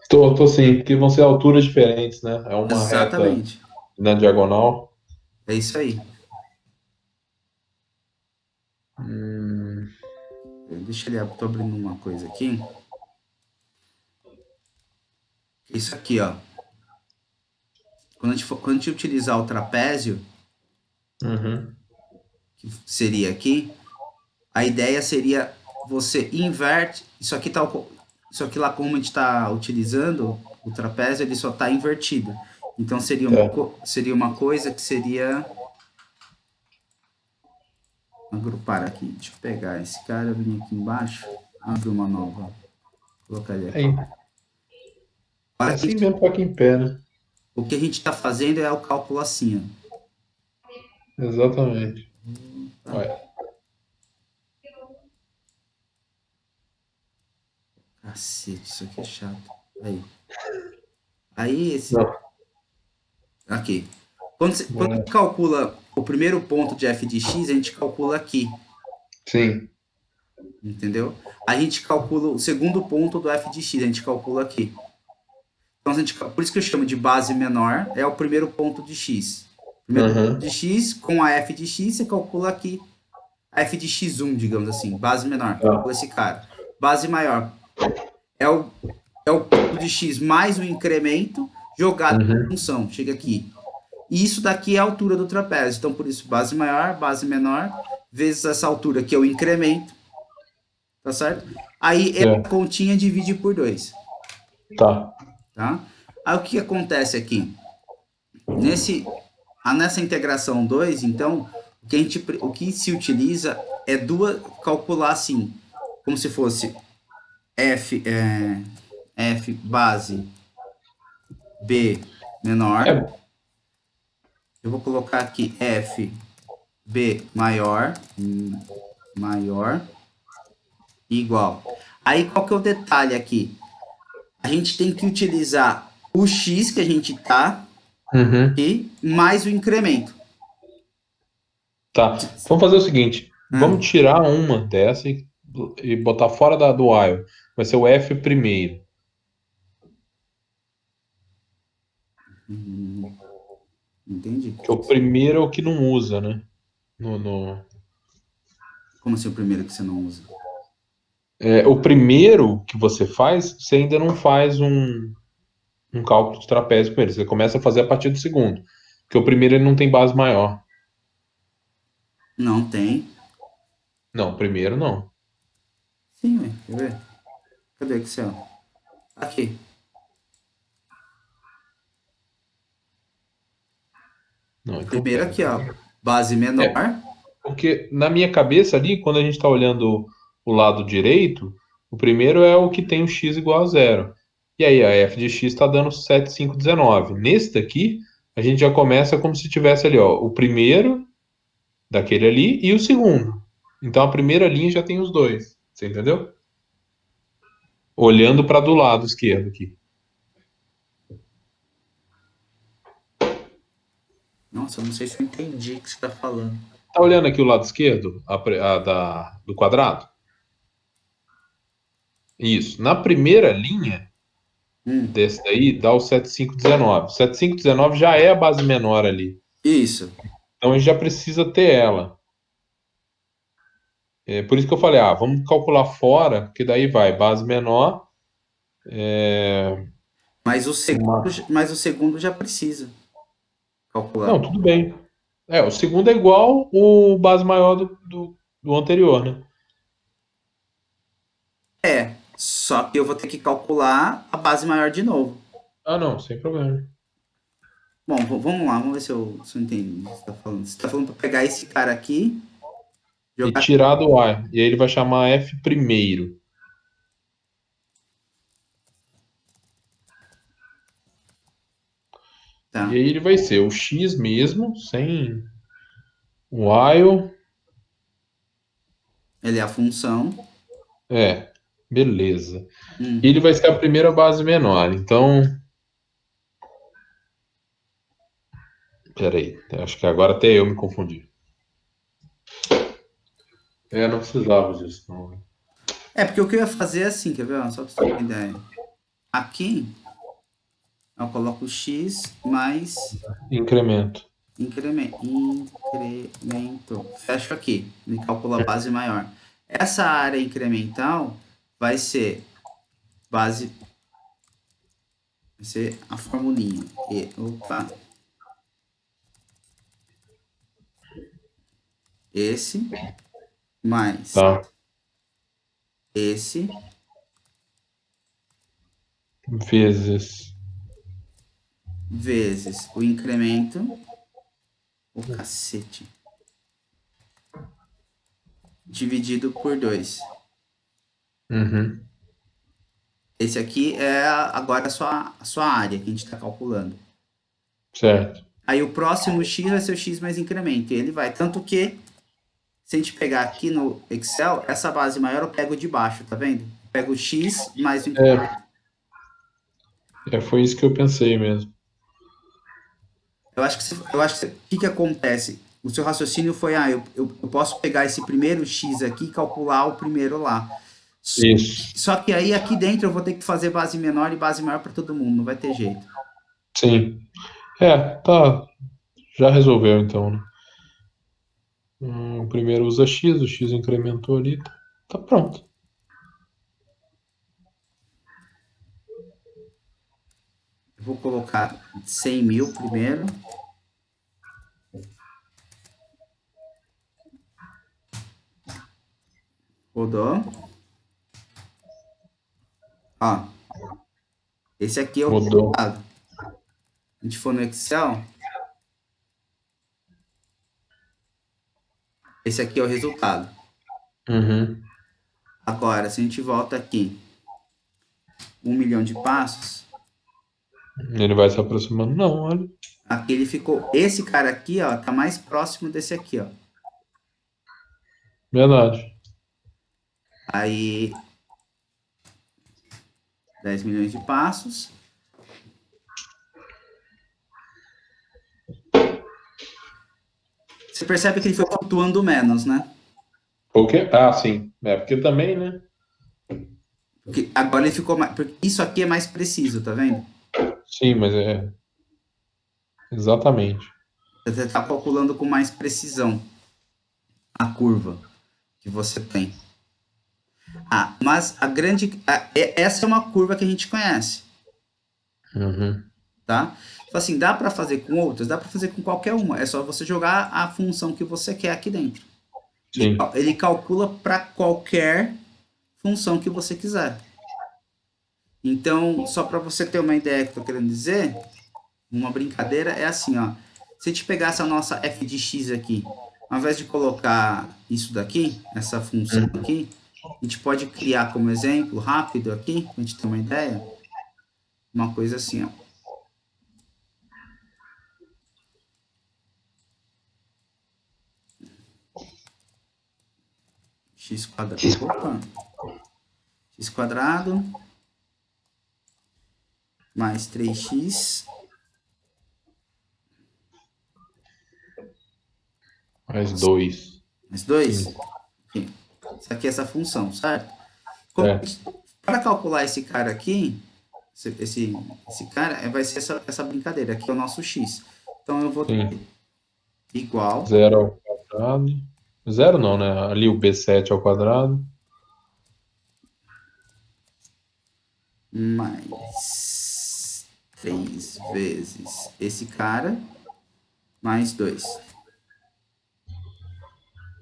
Speaker 2: Tô sim, porque vão ser alturas diferentes, né? É uma reta
Speaker 1: Exatamente.
Speaker 2: na diagonal.
Speaker 1: É isso aí.
Speaker 2: Hum,
Speaker 1: Deixa eu estou abrindo uma coisa aqui. Isso aqui, ó. Quando a gente utilizar o trapézio,
Speaker 2: uhum.
Speaker 1: que seria aqui, a ideia seria você inverte. Isso aqui lá como a gente está utilizando o trapézio, ele só está invertido. Então
Speaker 2: Tá.
Speaker 1: seria uma coisa que seria agrupar aqui. Deixa eu pegar esse cara, vir aqui embaixo, abrir uma nova, colocar ele aqui.
Speaker 2: É assim mesmo para quem pé, né?
Speaker 1: O que a gente está fazendo é o cálculo assim,
Speaker 2: Exatamente.
Speaker 1: ó. Tá?
Speaker 2: Olha.
Speaker 1: Cacete, isso aqui é chato. Aí esse.
Speaker 2: Não.
Speaker 1: Aqui. Quando a gente calcula o primeiro ponto de f de x, a gente calcula aqui.
Speaker 2: Sim.
Speaker 1: Entendeu? A gente calcula o segundo ponto do f de x, a gente calcula aqui. Então, por isso que eu chamo de base menor, é o primeiro ponto de x. Primeiro ponto
Speaker 2: Uhum.
Speaker 1: de x, com a f de x, você calcula aqui a f de x1, digamos assim. Base menor, calcula esse cara. Base maior é o ponto de x mais o incremento jogado
Speaker 2: Uhum.
Speaker 1: na função. Chega aqui. E isso daqui é a altura do trapézio. Então, por isso, base maior, base menor, vezes essa altura, que é o incremento. Tá certo? Aí, essa
Speaker 2: Certo.
Speaker 1: continha divide por 2.
Speaker 2: Tá.
Speaker 1: Tá? Aí, o que acontece aqui? Nessa integração 2, então, o que se utiliza é calcular assim, como se fosse F base B menor.
Speaker 2: É.
Speaker 1: Eu vou colocar aqui F B maior igual. Aí qual que é o detalhe aqui? A gente tem que utilizar o x que a gente tá
Speaker 2: Uhum.
Speaker 1: e mais o incremento.
Speaker 2: Tá. Vamos fazer o seguinte.
Speaker 1: Ah,
Speaker 2: Vamos tirar uma dessa e botar fora do while. Vai ser o F primeiro.
Speaker 1: entendi.
Speaker 2: Que o primeiro é o que não usa, né? No...
Speaker 1: Como assim o primeiro que você não usa?
Speaker 2: O primeiro que você faz, você ainda não faz um cálculo de trapézio com ele. Você começa a fazer a partir do segundo. Porque o primeiro ele não tem base maior.
Speaker 1: Não tem.
Speaker 2: Não, o primeiro não.
Speaker 1: Sim, ué. Quer ver? Cadê o Excel? Aqui.
Speaker 2: Não, então
Speaker 1: Primeiro
Speaker 2: pera.
Speaker 1: aqui, ó. Base
Speaker 2: É,
Speaker 1: menor.
Speaker 2: porque na minha cabeça ali, quando a gente está olhando o lado direito, o primeiro é o que tem o x igual a zero. E aí a f de x está dando 7,519. Nesse daqui, a gente já começa como se tivesse ali, ó, o primeiro daquele ali e o segundo. Então a primeira linha já tem os dois. Você entendeu? Olhando para do lado esquerdo aqui.
Speaker 1: Nossa, eu não sei se eu entendi o que você está falando.
Speaker 2: Tá olhando aqui o lado esquerdo, do quadrado? Isso. Na primeira linha
Speaker 1: Hum,
Speaker 2: desse daí, dá o 7519. 7519 já é a base menor ali.
Speaker 1: isso.
Speaker 2: Então a gente já precisa ter ela. É por isso que eu falei, vamos calcular fora, que daí vai base menor. Uma...
Speaker 1: Mas o segundo já precisa calcular.
Speaker 2: Não, tudo bem. O segundo é igual o base maior do anterior, né?
Speaker 1: É, só que eu vou ter que calcular a base maior de novo.
Speaker 2: Ah, não, sem problema.
Speaker 1: Bom, vamos lá, vamos ver se eu entendi o que você está falando. Você está falando para pegar esse cara aqui,
Speaker 2: E
Speaker 1: jogar.
Speaker 2: tirar do ar. E aí ele vai chamar F primeiro. E
Speaker 1: Tá.
Speaker 2: aí ele vai ser o X mesmo, sem while.
Speaker 1: Ele é a função.
Speaker 2: Beleza. E
Speaker 1: Hum.
Speaker 2: ele vai ser a primeira base menor. Então, peraí. Acho que agora até eu me confundi. Não precisava disso, não.
Speaker 1: É, porque o que eu ia fazer é assim, quer ver? Ó, só para você ter uma ideia. Aqui, eu coloco x mais
Speaker 2: Incremento.
Speaker 1: incremento. Fecho aqui, me calcula a base maior. Essa área incremental vai ser base, vai ser a formulinha. Opa, esse mais
Speaker 2: Tá.
Speaker 1: esse
Speaker 2: Vezes.
Speaker 1: vezes o incremento, o cacete, dividido por 2.
Speaker 2: Uhum.
Speaker 1: Esse aqui é agora a sua área que a gente está calculando.
Speaker 2: Certo.
Speaker 1: Aí o próximo x vai ser o x mais incremento. E ele vai. Tanto que, se a gente pegar aqui no Excel, essa base maior eu pego de baixo, tá vendo? Eu pego o x mais o incremento.
Speaker 2: Foi isso que eu pensei mesmo.
Speaker 1: O que acontece? O seu raciocínio foi, eu posso pegar esse primeiro x aqui e calcular o primeiro lá.
Speaker 2: Isso.
Speaker 1: Só que aí aqui dentro eu vou ter que fazer base menor e base maior para todo mundo, não vai ter jeito.
Speaker 2: Sim. Tá. Já resolveu então, né? O primeiro usa X, o X incrementou ali. Tá pronto.
Speaker 1: Eu vou colocar 100 mil primeiro. Rodou. Ó, esse aqui é o
Speaker 2: Rodou.
Speaker 1: resultado. A gente for no Excel, esse aqui é o resultado.
Speaker 2: Uhum.
Speaker 1: Agora, se a gente volta aqui, 1 milhão de passos,
Speaker 2: Ele vai se aproximando. Não, olha.
Speaker 1: aqui ele ficou. Esse cara aqui, ó, tá mais próximo desse aqui, ó.
Speaker 2: Verdade.
Speaker 1: Aí, 10 milhões de passos. Você percebe que ele foi flutuando menos, né?
Speaker 2: O quê? Sim. Porque também, né?
Speaker 1: Porque agora ele ficou mais. Porque isso aqui é mais preciso, tá vendo?
Speaker 2: Sim, mas é. Exatamente.
Speaker 1: Você tá calculando com mais precisão a curva que você tem. Mas a grande. Essa é uma curva que a gente conhece,
Speaker 2: Uhum.
Speaker 1: tá? Então, assim, dá para fazer com outras? Dá para fazer com qualquer uma. É só você jogar a função que você quer aqui dentro. Ele,
Speaker 2: Sim.
Speaker 1: ele calcula para qualquer função que você quiser. Então, só para você ter uma ideia que eu estou querendo dizer, uma brincadeira é assim, ó. Se a gente pegasse a nossa f de x aqui, ao invés de colocar isso daqui, essa função
Speaker 2: Uhum.
Speaker 1: aqui, a gente pode criar como exemplo rápido aqui, para a gente ter uma ideia, uma coisa assim, ó. x quadrado. Opa. X quadrado mais 3x
Speaker 2: Mais 2.
Speaker 1: mais 2.
Speaker 2: 15.
Speaker 1: Enfim, isso aqui é essa função, certo?
Speaker 2: Certo.
Speaker 1: Para calcular esse cara aqui, esse cara vai ser essa brincadeira. Aqui é o nosso x. Então eu vou ter
Speaker 2: Sim.
Speaker 1: igual
Speaker 2: 0 ao quadrado. Zero não, né? Ali o B7 ao quadrado.
Speaker 1: mais 3 vezes esse cara mais 2.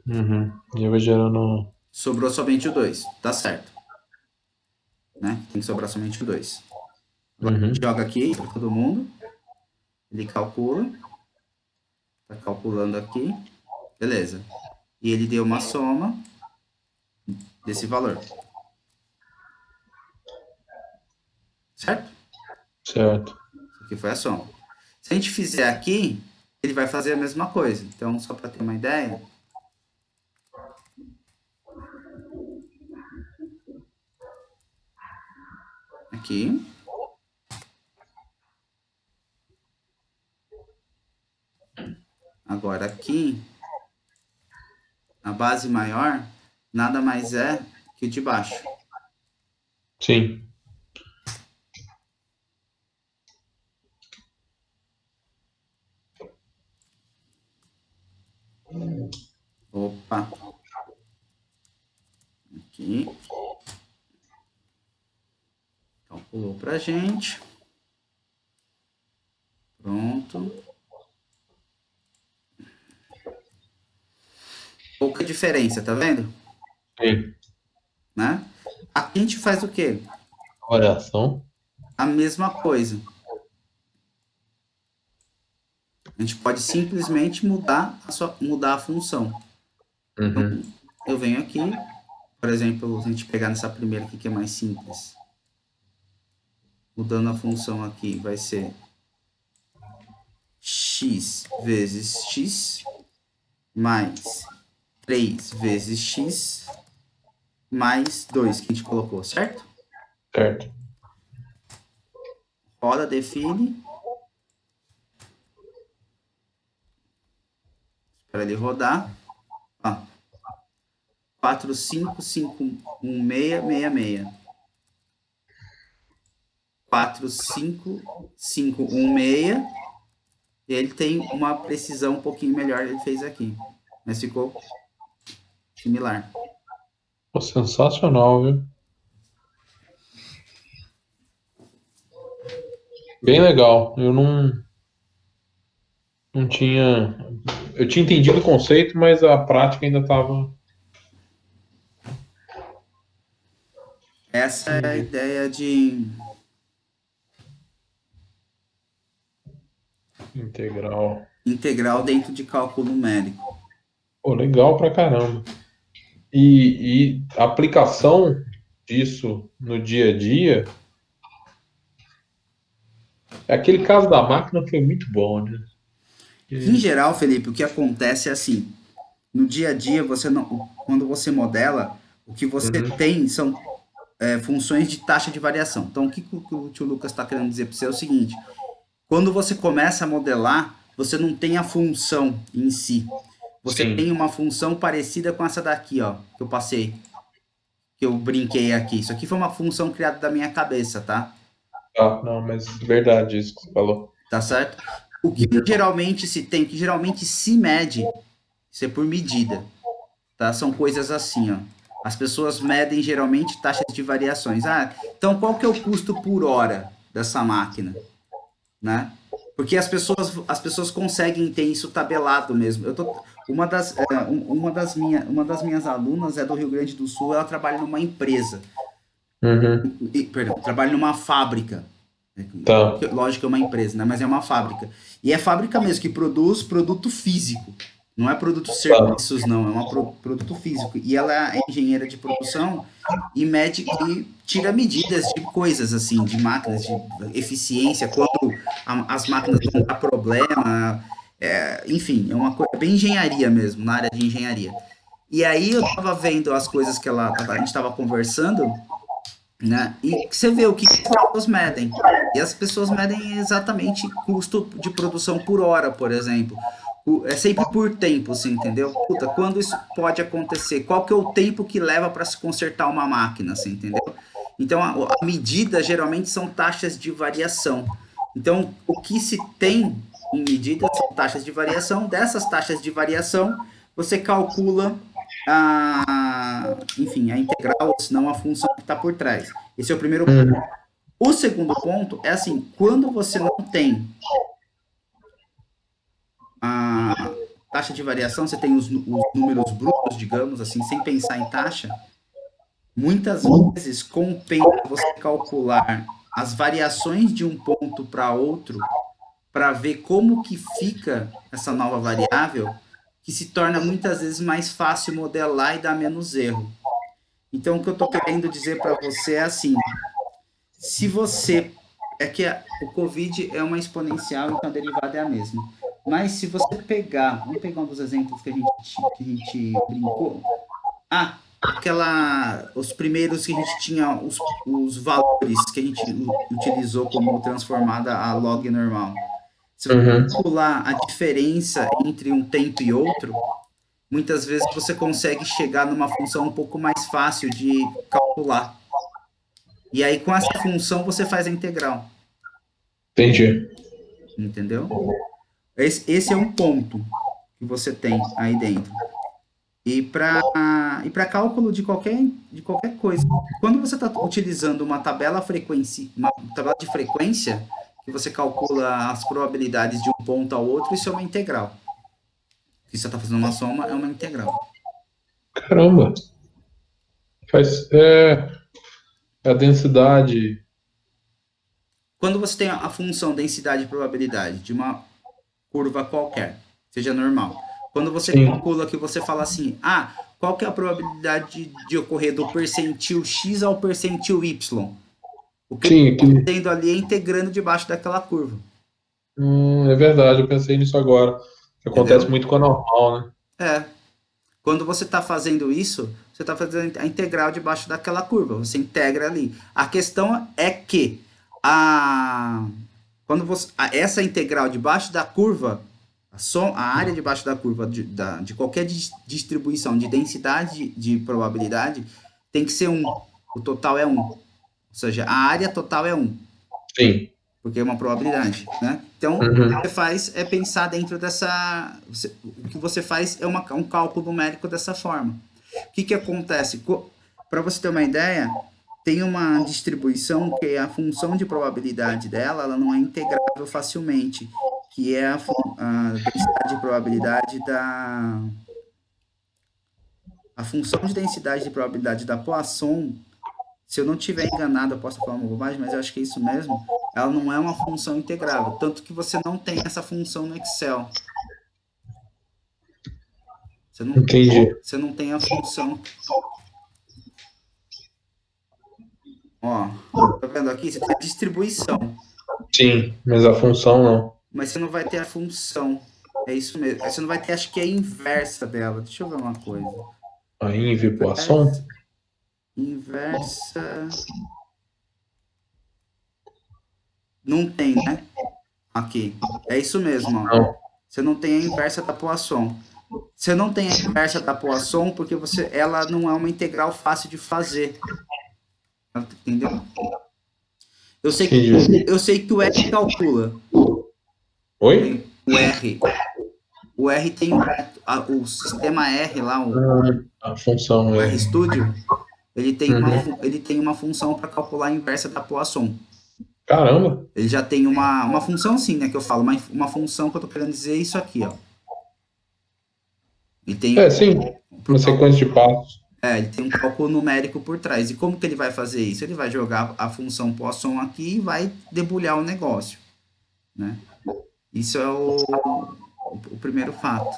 Speaker 2: Uhum. E eu vou gerando.
Speaker 1: Sobrou somente o 2, tá certo. Né? Tem que sobrar somente o 2. Agora a gente
Speaker 2: Uhum.
Speaker 1: joga aqui para todo mundo. Ele calcula. Tá calculando aqui. Beleza. E ele deu uma soma desse valor. Certo?
Speaker 2: Certo.
Speaker 1: Isso aqui foi a soma. Se a gente fizer aqui, ele vai fazer a mesma coisa. Então, só para ter uma ideia. Aqui. Agora aqui, a base maior nada mais é que o de baixo.
Speaker 2: Sim.
Speaker 1: Opa. Aqui. Calculou pra gente. Pronto. Pouca diferença, tá vendo?
Speaker 2: Sim.
Speaker 1: Né? Aqui a gente faz o quê?
Speaker 2: Variação.
Speaker 1: A mesma coisa. A gente pode simplesmente mudar a função.
Speaker 2: Uhum.
Speaker 1: Eu venho aqui, por exemplo, se a gente pegar nessa primeira aqui que é mais simples. Mudando a função aqui, vai ser x vezes x mais 3 vezes x mais 2 que a gente colocou, certo?
Speaker 2: Certo.
Speaker 1: Roda, define. Para ele rodar. Ó, 4551666. 45516. E ele tem uma precisão um pouquinho melhor, ele fez aqui. Mas ficou similar.
Speaker 2: Pô, sensacional, viu? Bem legal. Eu não tinha. Eu tinha entendido o conceito, mas a prática ainda estava.
Speaker 1: Essa é a ideia de
Speaker 2: Integral.
Speaker 1: integral dentro de cálculo numérico.
Speaker 2: Pô, legal pra caramba. E a aplicação disso no dia a dia. Aquele caso da máquina foi muito bom, né?
Speaker 1: Em
Speaker 2: E-
Speaker 1: geral, Felipe, o que acontece é assim, no dia a dia, você não, quando você modela, o que você
Speaker 2: Uhum.
Speaker 1: tem são funções de taxa de variação. Então, que o tio Lucas está querendo dizer para você é o seguinte: quando você começa a modelar, você não tem a função em si. Você
Speaker 2: Sim.
Speaker 1: tem uma função parecida com essa daqui, ó, que eu passei, que eu brinquei aqui. Isso aqui foi uma função criada da minha cabeça, tá?
Speaker 2: Ah, não, mas verdade isso que você falou.
Speaker 1: Tá certo? O que geralmente se tem, que geralmente se mede, isso é por medida, tá? São coisas assim, ó. As pessoas medem geralmente taxas de variações. Ah, então qual que é o custo por hora dessa máquina, né? Porque as pessoas conseguem ter isso tabelado mesmo. Uma das minhas alunas é do Rio Grande do Sul, ela trabalha numa empresa,
Speaker 2: Uhum.
Speaker 1: perdão, trabalha numa fábrica.
Speaker 2: Tá.
Speaker 1: Lógico que é uma empresa, né? Mas é uma fábrica. E é fábrica mesmo que produz produto físico. Não é produto
Speaker 2: Tá.
Speaker 1: serviços, não. É um produto físico. E ela é engenheira de produção e mede e tira medidas de coisas assim, de máquinas, de eficiência, quando as máquinas vão dar problema. Enfim, é uma coisa bem engenharia mesmo, na área de engenharia. E aí eu tava vendo as coisas que a gente tava conversando, né? E você vê o que as pessoas medem. E as pessoas medem exatamente custo de produção por hora, por exemplo. É sempre por tempo, você entendeu? Puta, quando isso pode acontecer? Qual que é o tempo que leva para se consertar uma máquina, você entendeu? Então a medida geralmente são taxas de variação. Então o que se tem em medida são taxas de variação. Dessas taxas de variação, você calcula enfim, a integral, ou senão a função que está por trás. Esse é o primeiro ponto.
Speaker 2: Uhum.
Speaker 1: O segundo ponto é assim, quando você não tem a taxa de variação, você tem os números brutos, digamos assim, sem pensar em taxa, muitas vezes compensa você calcular as variações de um ponto para outro para ver como que fica essa nova variável, que se torna muitas vezes mais fácil modelar e dar menos erro. Então, o que eu estou querendo dizer para você é assim: se você. É que o Covid é uma exponencial, então a derivada é a mesma. Mas se você pegar. Vamos pegar um dos exemplos que a gente brincou. Ah, os primeiros que a gente tinha os valores que a gente utilizou como transformada a log normal. Se você
Speaker 2: Uhum.
Speaker 1: calcular a diferença entre um tempo e outro, muitas vezes você consegue chegar numa função um pouco mais fácil de calcular. E aí, com essa função, você faz a integral.
Speaker 2: Entendi.
Speaker 1: Entendeu? Esse é um ponto que você tem aí dentro. E para cálculo de qualquer coisa, quando você está utilizando uma tabela de frequência, que você calcula as probabilidades de um ponto ao outro, isso é uma integral. Se você está fazendo uma soma, é uma integral.
Speaker 2: Caramba. Faz, a densidade.
Speaker 1: Quando você tem a função densidade e probabilidade de uma curva qualquer, seja normal. Quando você
Speaker 2: Sim,
Speaker 1: calcula que você fala assim, qual que é a probabilidade de ocorrer do percentil x ao percentil y? O que ele
Speaker 2: sim,
Speaker 1: está fazendo ali é integrando debaixo daquela curva,
Speaker 2: é verdade, eu pensei nisso agora. Acontece
Speaker 1: entendeu?
Speaker 2: muito com a normal, né?
Speaker 1: É. Quando você está fazendo isso, você está fazendo a integral debaixo daquela curva. Você integra ali. A questão é que a, essa integral debaixo da curva, a área debaixo da curva de qualquer distribuição de densidade de probabilidade tem que ser 1. O total é 1. Ou seja, a área total é 1,
Speaker 2: Sim.
Speaker 1: porque é uma probabilidade, né? Então, o
Speaker 2: Uhum.
Speaker 1: que você faz é pensar dentro dessa... o que você faz é um cálculo numérico dessa forma. O que acontece? Para você ter uma ideia, tem uma distribuição que a função de probabilidade dela, ela não é integrável facilmente, que é a densidade de probabilidade a função de densidade de probabilidade da Poisson. Se eu não tiver enganado, eu posso falar uma bobagem, mas eu acho que é isso mesmo. Ela não é uma função integrável, tanto que você não tem essa função no Excel. Você não,
Speaker 2: Entendi.
Speaker 1: você não tem a função. Ó, tá vendo aqui? Você tem a distribuição,
Speaker 2: Sim, mas a função não.
Speaker 1: mas você não vai ter a função. É isso mesmo. Aí você não vai ter, acho que é a inversa dela. Deixa eu ver uma coisa.
Speaker 2: A Inve Poisson?
Speaker 1: Inversa. Inversa. Não tem, né? Aqui. É isso mesmo, ó.
Speaker 2: Não.
Speaker 1: Você não tem a inversa da Poisson. Você não tem a inversa da Poisson porque ela não é uma integral fácil de fazer. Entendeu? Eu sei que,
Speaker 2: Entendi.
Speaker 1: eu sei que o R calcula.
Speaker 2: Oi?
Speaker 1: O R. O R tem o sistema R lá,
Speaker 2: A função
Speaker 1: o
Speaker 2: é.
Speaker 1: RStudio, ele tem uma,
Speaker 2: Uhum.
Speaker 1: ele tem uma função para calcular a inversa da Poisson.
Speaker 2: Caramba.
Speaker 1: Ele já tem uma função sim, né, que eu falo, uma função que eu tô querendo dizer é isso aqui, ó. Ele tem,
Speaker 2: Sim.
Speaker 1: pro
Speaker 2: Uma
Speaker 1: cálculo,
Speaker 2: sequência de passos.
Speaker 1: ele tem um cálculo numérico por trás. E como que ele vai fazer isso? Ele vai jogar a função Poisson aqui e vai debulhar o negócio, né? Isso é o primeiro fato.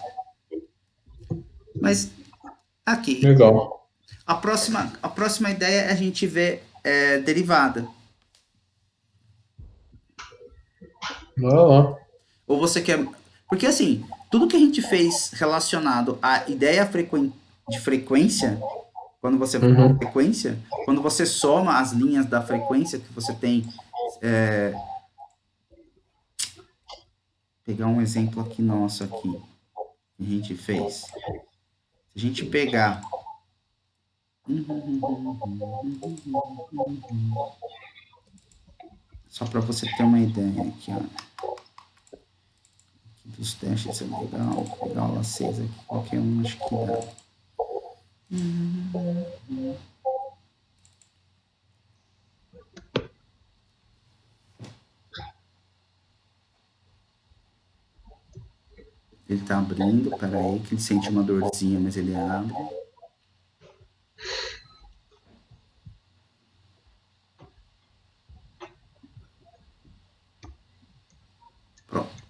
Speaker 1: Mas aqui,
Speaker 2: Legal.
Speaker 1: a próxima ideia é a gente ver derivada.
Speaker 2: Vai lá.
Speaker 1: Ou você quer. Porque assim, tudo que a gente fez relacionado à ideia de frequência, quando você faz
Speaker 2: Uhum.
Speaker 1: frequência, quando você soma as linhas da frequência que você tem, pegar um exemplo aqui nosso aqui, que a gente fez. Se a gente pegar só para você ter uma ideia aqui, ó, aqui dos testes, eu vou pegar aula 6 aqui, qualquer um acho que dá. Ele tá abrindo, peraí, que ele sente uma dorzinha, mas ele abre. Pronto.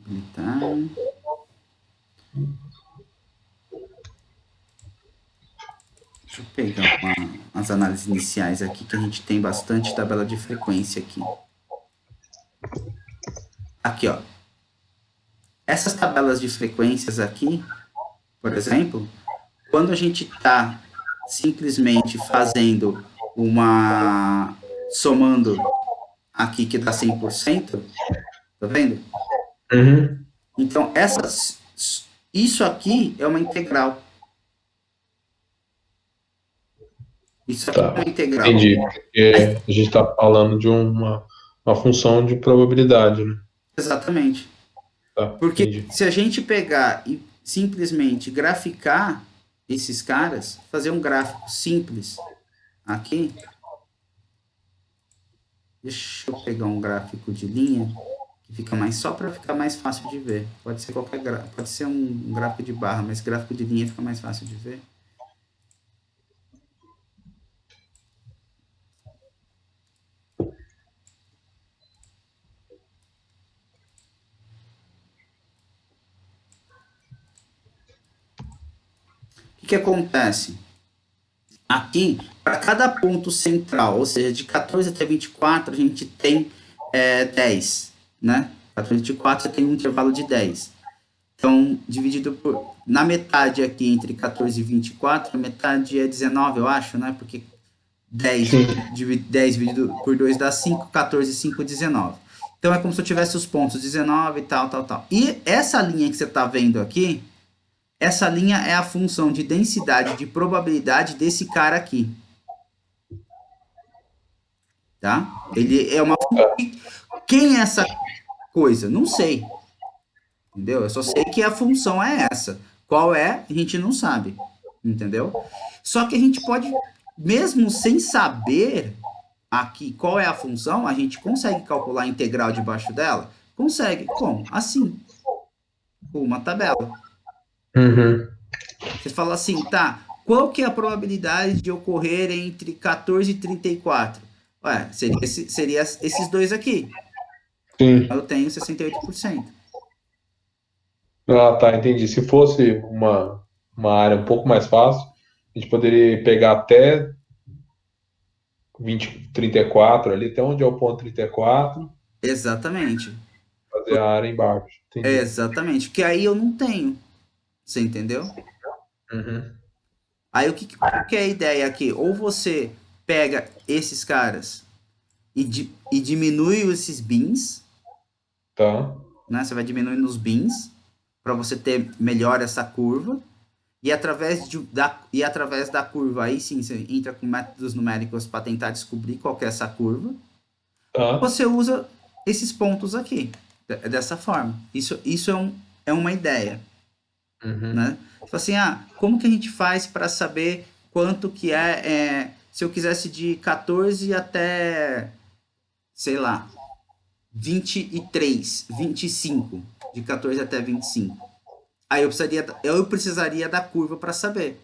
Speaker 1: Ele tá. Deixa eu pegar as análises iniciais aqui, que a gente tem bastante tabela de frequência aqui. Aqui, ó. Essas tabelas de frequências aqui, por exemplo, quando a gente está simplesmente fazendo uma. Somando aqui que dá 100%, tá vendo?
Speaker 2: Uhum.
Speaker 1: Então, isso aqui é uma integral. Isso aqui é
Speaker 2: Tá,
Speaker 1: uma integral.
Speaker 2: entendi. Porque a gente está falando de uma função de probabilidade, né?
Speaker 1: Exatamente.
Speaker 2: Tá,
Speaker 1: Porque
Speaker 2: entendi.
Speaker 1: se a gente pegar e simplesmente graficar esses caras, fazer um gráfico simples aqui, deixa eu pegar um gráfico de linha que fica mais só para ficar mais fácil de ver. Pode ser pode ser um gráfico de barra, mas gráfico de linha fica mais fácil de ver. O que acontece? Aqui, para cada ponto central, ou seja, de 14 até 24, a gente tem 10, né? 14 a 24 você tem um intervalo de 10. Então, dividido na metade aqui, entre 14 e 24, a metade é 19, eu acho, né? Porque 10,
Speaker 2: Sim.
Speaker 1: 10 dividido por 2 dá 5, 14, 5, 19. Então, é como se eu tivesse os pontos 19 e tal, tal, tal. E essa linha que você está vendo aqui, essa linha é a função de densidade de probabilidade desse cara aqui, tá? Ele é uma. Quem é essa coisa? Não sei, entendeu? Eu só sei que a função é essa. Qual é, a gente não sabe, entendeu? Só que a gente pode, mesmo sem saber aqui qual é a função, a gente consegue calcular a integral debaixo dela? Consegue. Como? Assim, com uma tabela.
Speaker 2: Uhum.
Speaker 1: Você fala assim, tá, qual que é a probabilidade de ocorrer entre 14 e 34? Ué, seria esses dois aqui.
Speaker 2: Sim.
Speaker 1: Eu tenho 68%.
Speaker 2: Ah, tá, entendi. Se fosse uma área um pouco mais fácil, a gente poderia pegar até 34 ali, até onde é o ponto 34,
Speaker 1: Exatamente.
Speaker 2: fazer a área embaixo. Entendi.
Speaker 1: Exatamente. Que aí eu não tenho. Você entendeu?
Speaker 2: Uhum.
Speaker 1: Aí qual que é a ideia aqui? Ou você pega esses caras e diminui esses bins,
Speaker 2: Tá.
Speaker 1: né? Você vai diminuindo os bins para você ter melhor essa curva. E através da curva, aí sim, você entra com métodos numéricos para tentar descobrir qual que é essa curva.
Speaker 2: Tá.
Speaker 1: Você usa esses pontos aqui, dessa forma. Isso é uma ideia,
Speaker 2: Uhum.
Speaker 1: né? Tipo assim, como que a gente faz para saber quanto que se eu quisesse de 14 até, sei lá, 23, 25, de 14 até 25. Aí eu precisaria da curva para saber.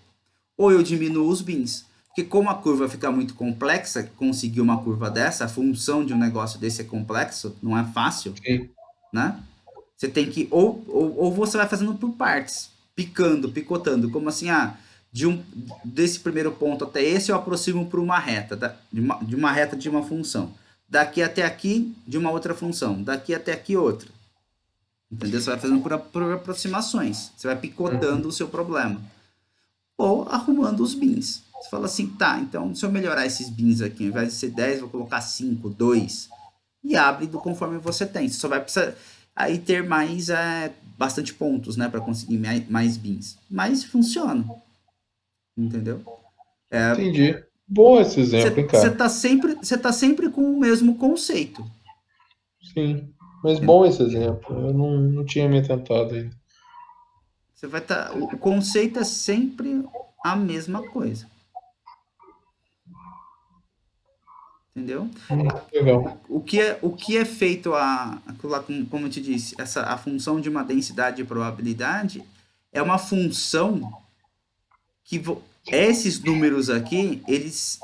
Speaker 1: Ou eu diminuo os bins. Porque como a curva fica muito complexa, conseguir uma curva dessa, a função de um negócio desse é complexo, não é fácil,
Speaker 2: Sim.
Speaker 1: né? Você tem que, ou você vai fazendo por partes, picando, picotando, como assim, desse primeiro ponto até esse eu aproximo por uma reta, de uma reta de uma função. Daqui até aqui, de uma outra função. Daqui até aqui, outra. Entendeu? Você vai fazendo por aproximações. Você vai picotando o seu problema. Ou arrumando os bins. Você fala assim, tá, então se eu melhorar esses bins aqui, ao invés de ser 10, vou colocar 5, 2. E abre do conforme você tem. Você só vai precisar aí ter mais, bastante pontos, né, para conseguir mais bins. Mas funciona, entendeu?
Speaker 2: Entendi. Bom esse exemplo, hein, cara?
Speaker 1: Você tá sempre com o mesmo conceito.
Speaker 2: Sim. Mas bom esse exemplo. Eu não tinha me atentado ainda.
Speaker 1: Você vai estar, o conceito é sempre a mesma coisa, entendeu?
Speaker 2: Legal.
Speaker 1: O que é feito como eu te disse, a função de uma densidade de probabilidade é uma função que esses números aqui, eles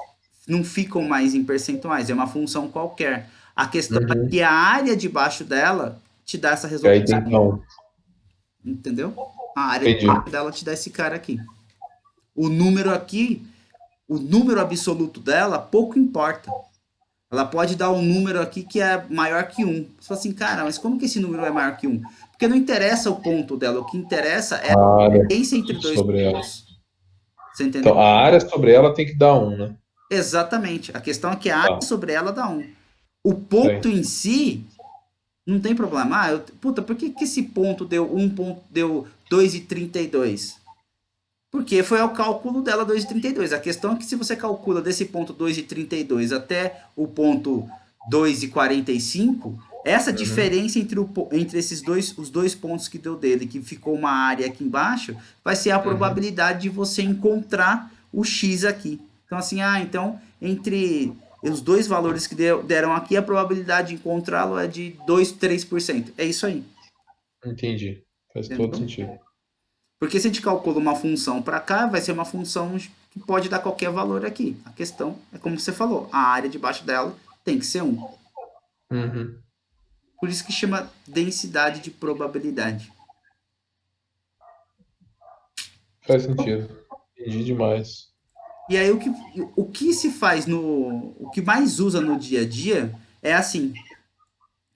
Speaker 1: não ficam mais em percentuais, é uma função qualquer. A questão é
Speaker 2: Uhum.
Speaker 1: que a área debaixo dela te dá essa
Speaker 2: E
Speaker 1: resolução
Speaker 2: aí tem que
Speaker 1: aqui,
Speaker 2: dar um.
Speaker 1: entendeu? A área
Speaker 2: Entendi.
Speaker 1: dela te dá esse cara aqui. O número aqui, o número absoluto dela, pouco importa. Ela pode dar um número aqui que é maior que um. Você fala assim, cara, mas como que esse número é maior que um? Porque não interessa o ponto dela, o que interessa é a
Speaker 2: A área
Speaker 1: distância entre dois
Speaker 2: sobre ela.
Speaker 1: pontos. Você entendeu?
Speaker 2: Então, a área sobre ela tem que dar um, né?
Speaker 1: Exatamente. A questão é que a área
Speaker 2: Tá.
Speaker 1: sobre ela dá um. O ponto
Speaker 2: Sei.
Speaker 1: em si não tem problema. Puta, por que, que esse ponto deu deu 2,32? Porque foi o cálculo dela 2,32. A questão é que se você calcula desse ponto 2,32 até o ponto 2,45, essa
Speaker 2: Uhum.
Speaker 1: diferença entre os dois pontos que deu dele, que ficou uma área aqui embaixo, vai ser a
Speaker 2: Uhum.
Speaker 1: probabilidade de você encontrar o x aqui. Então assim, então entre os dois valores que deram aqui, a probabilidade de encontrá-lo é de 2, 3%. É isso aí,
Speaker 2: Entendi. Faz todo
Speaker 1: entendeu?
Speaker 2: sentido.
Speaker 1: Porque se a gente calcula uma função para cá, vai ser uma função que pode dar qualquer valor aqui. A questão é como você falou, a área debaixo dela tem que ser um.
Speaker 2: Uhum.
Speaker 1: Por isso que chama densidade de probabilidade.
Speaker 2: Faz sentido. Entendi demais.
Speaker 1: E aí o que se faz o que mais usa no dia a dia é assim,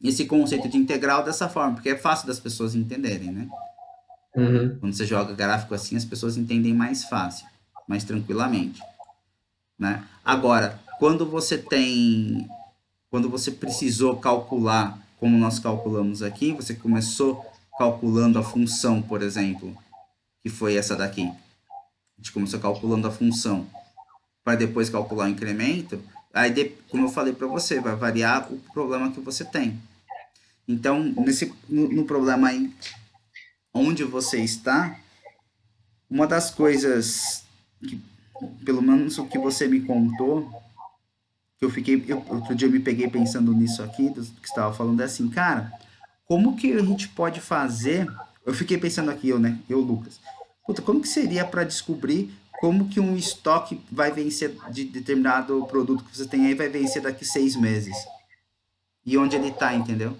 Speaker 1: esse conceito de integral dessa forma, porque é fácil das pessoas entenderem, né?
Speaker 2: Uhum.
Speaker 1: Quando você joga gráfico assim, as pessoas entendem mais fácil, mais tranquilamente, né? Agora, quando você precisou calcular, como nós calculamos aqui, você começou calculando a função, por exemplo, que foi essa daqui. A gente começou calculando a função para depois calcular o incremento. Aí, como eu falei para você, vai variar o problema que você tem. Então, no problema aí onde você está, uma das coisas que, pelo menos o que você me contou, que outro dia eu me peguei pensando nisso aqui, do que estava falando, é assim, cara, como que a gente pode fazer? Eu fiquei pensando aqui, Lucas. Puta, como que seria para descobrir como que um estoque vai vencer de determinado produto que você tem aí vai vencer daqui 6 meses? E onde ele tá, entendeu?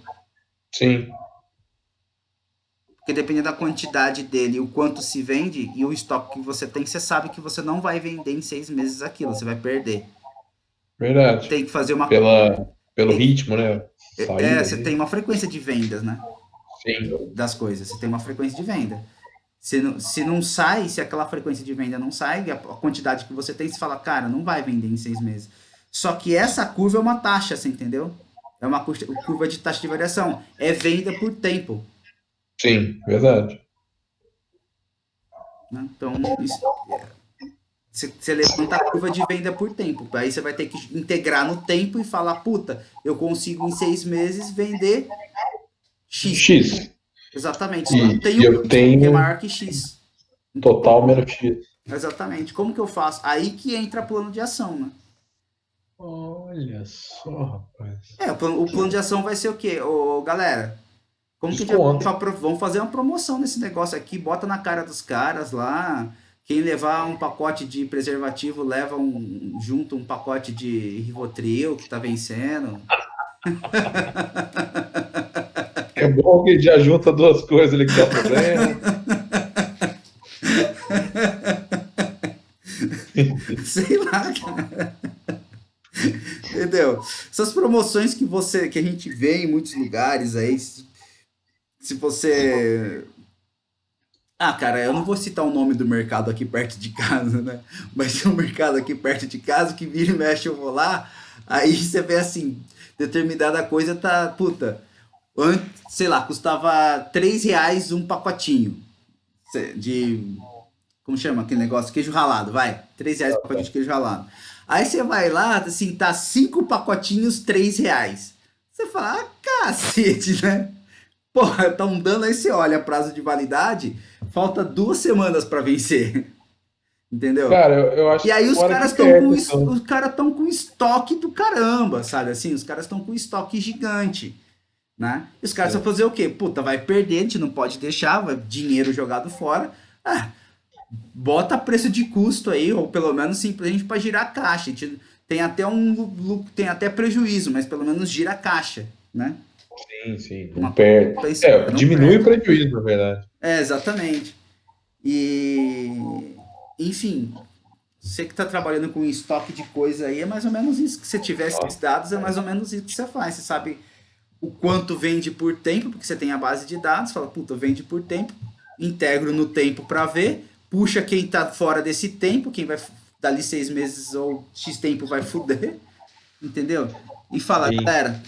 Speaker 2: Sim,
Speaker 1: Porque dependendo da quantidade dele, o quanto se vende e o estoque que você tem, você sabe que você não vai vender em 6 meses aquilo, você vai perder.
Speaker 2: verdade.
Speaker 1: Tem que fazer uma.
Speaker 2: Pelo
Speaker 1: Tem que,
Speaker 2: ritmo, né? Saída
Speaker 1: você tem
Speaker 2: ali.
Speaker 1: uma frequência de vendas, né?
Speaker 2: Sim.
Speaker 1: Das coisas. Você tem uma frequência de venda. Se não sai, se aquela frequência de venda não sai, a quantidade que você tem, você fala, cara, não vai vender em 6 meses. Só que essa curva é uma taxa, você entendeu? É uma curva de taxa de variação. É venda por tempo.
Speaker 2: Sim, verdade.
Speaker 1: Né? Então, você levanta a curva de venda por tempo. Aí você vai ter que integrar no tempo e falar, puta, eu consigo em 6 meses vender X.
Speaker 2: X.
Speaker 1: Exatamente. Só que eu
Speaker 2: E
Speaker 1: tenho
Speaker 2: eu
Speaker 1: custo, que é
Speaker 2: tenho
Speaker 1: maior que X.
Speaker 2: total menos X.
Speaker 1: Exatamente. Como que eu faço? Aí que entra plano de ação, né?
Speaker 2: Olha só, rapaz.
Speaker 1: O plano de ação vai ser o quê? Galera, como que a gente
Speaker 2: Desconto.
Speaker 1: vamos fazer uma promoção nesse negócio aqui, bota na cara dos caras lá. Quem levar um pacote de preservativo leva junto um pacote de Rivotril que tá vencendo.
Speaker 2: É bom que já junta duas coisas ali que dá problema.
Speaker 1: Sei lá, cara. Entendeu? Essas promoções que a gente vê em muitos lugares aí, Se você. Ah, cara, eu não vou citar o nome do mercado aqui perto de casa, né? Mas tem um mercado aqui perto de casa que vira e mexe eu vou lá, aí você vê assim, determinada coisa tá, puta, sei lá, custava R$ 3 um pacotinho de, como chama aquele negócio? Queijo ralado, vai, R$ 3 o pacotinho de queijo ralado. Aí você vai lá, assim, tá 5 pacotinhos, R$ 3. Você fala, ah, cacete, né? Porra, estão dando aí, você olha, prazo de validade, falta 2 semanas para vencer, entendeu?
Speaker 2: Cara, eu acho
Speaker 1: E
Speaker 2: que
Speaker 1: aí os
Speaker 2: mora
Speaker 1: caras
Speaker 2: aqui
Speaker 1: estão com
Speaker 2: perto, então.
Speaker 1: os caras estão com estoque do caramba, sabe assim? Os caras estão com estoque gigante, né? E os caras vão
Speaker 2: Sim.
Speaker 1: fazer o quê? Puta, vai perder, a gente não pode deixar, vai dinheiro jogado fora. Ah, bota preço de custo aí, ou pelo menos simplesmente para girar a caixa. A gente tem até tem até prejuízo, mas pelo menos gira a caixa, né?
Speaker 2: Sim, sim, não
Speaker 1: Uma coisa
Speaker 2: perde. É,
Speaker 1: não
Speaker 2: diminui o
Speaker 1: perde.
Speaker 2: prejuízo, na verdade.
Speaker 1: Exatamente. E, enfim, você que está trabalhando com estoque de coisa aí, é mais ou menos isso que você tiver esses
Speaker 2: Nossa,
Speaker 1: dados, é mais ou menos isso que você faz. Você sabe o quanto vende por tempo, porque você tem a base de dados, fala, puta, vende por tempo, integro no tempo para ver, puxa quem está fora desse tempo, quem vai dali 6 meses ou X tempo vai fuder, entendeu? E fala,
Speaker 2: sim.
Speaker 1: galera,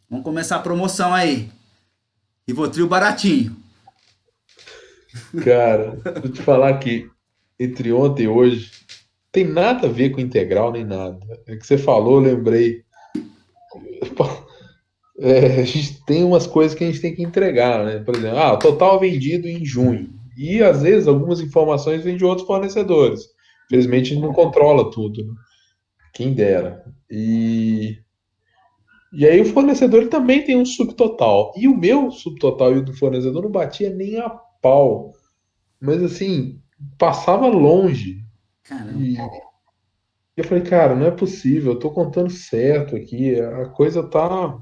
Speaker 1: vamos começar a promoção aí. Rivotril baratinho.
Speaker 2: Cara, vou te falar que entre ontem e hoje tem nada a ver com integral nem nada. É que você falou, eu lembrei. A gente tem umas coisas que a gente tem que entregar, né? Por exemplo, total vendido em junho. E às vezes algumas informações vêm de outros fornecedores. Infelizmente a gente não controla tudo, né? Quem dera. E aí o fornecedor ele também tem um subtotal. E o meu subtotal e o do fornecedor não batia nem a pau. Mas assim, passava longe.
Speaker 1: Caramba.
Speaker 2: E eu falei, cara, não é possível, eu tô contando certo aqui, a coisa tá.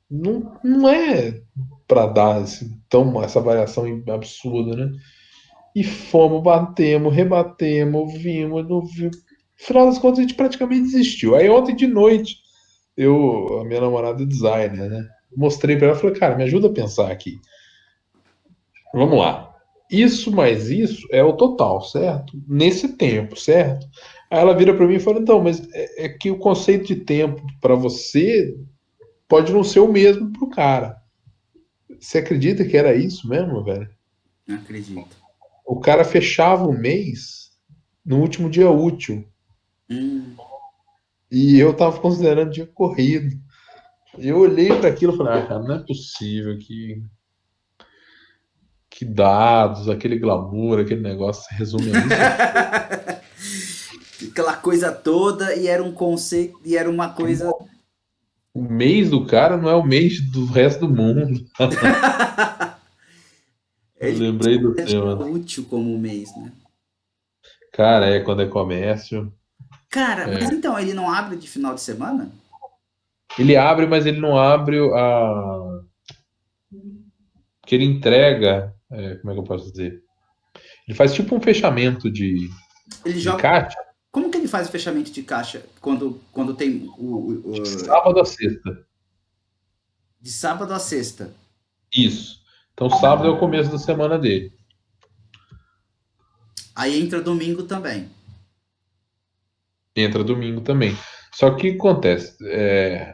Speaker 2: Não é para dar essa variação absurda, né? E fomos, batemos, rebatemos, vimos, não vimos. No final das contas, a gente praticamente desistiu. Aí ontem de noite, a minha namorada é designer, né? Mostrei para ela, falei, cara, me ajuda a pensar aqui. Vamos lá. Isso mais isso é o total, certo? Nesse tempo, certo? Aí ela vira para mim e fala, então, mas é que o conceito de tempo para você pode não ser o mesmo para o cara. Você acredita que era isso mesmo, velho?
Speaker 1: Não acredito.
Speaker 2: O cara fechava o mês no último dia útil.
Speaker 1: Hum,
Speaker 2: E eu tava considerando dia corrido. Eu olhei para aquilo e falei, cara, não é possível que dados, aquele glamour, aquele negócio se resume a isso aqui.
Speaker 1: aquela coisa toda e era um conceito e era uma coisa.
Speaker 2: O mês do cara não é o mês do resto do mundo. Eu
Speaker 1: Ele
Speaker 2: lembrei do
Speaker 1: é
Speaker 2: tema.
Speaker 1: útil como um mês, né?
Speaker 2: Cara, quando é comércio.
Speaker 1: Cara,
Speaker 2: é,
Speaker 1: mas então ele não abre de final de semana?
Speaker 2: Ele abre, mas ele não abre que ele entrega. Como é que eu posso dizer? Ele faz tipo um fechamento
Speaker 1: Ele
Speaker 2: de
Speaker 1: joga.
Speaker 2: caixa
Speaker 1: Como que ele faz o fechamento de caixa quando tem
Speaker 2: de sábado a sexta.
Speaker 1: de sábado a sexta?
Speaker 2: Isso. Então, sábado é o começo da semana dele.
Speaker 1: Aí entra domingo também.
Speaker 2: Entra domingo também. Só que o que acontece?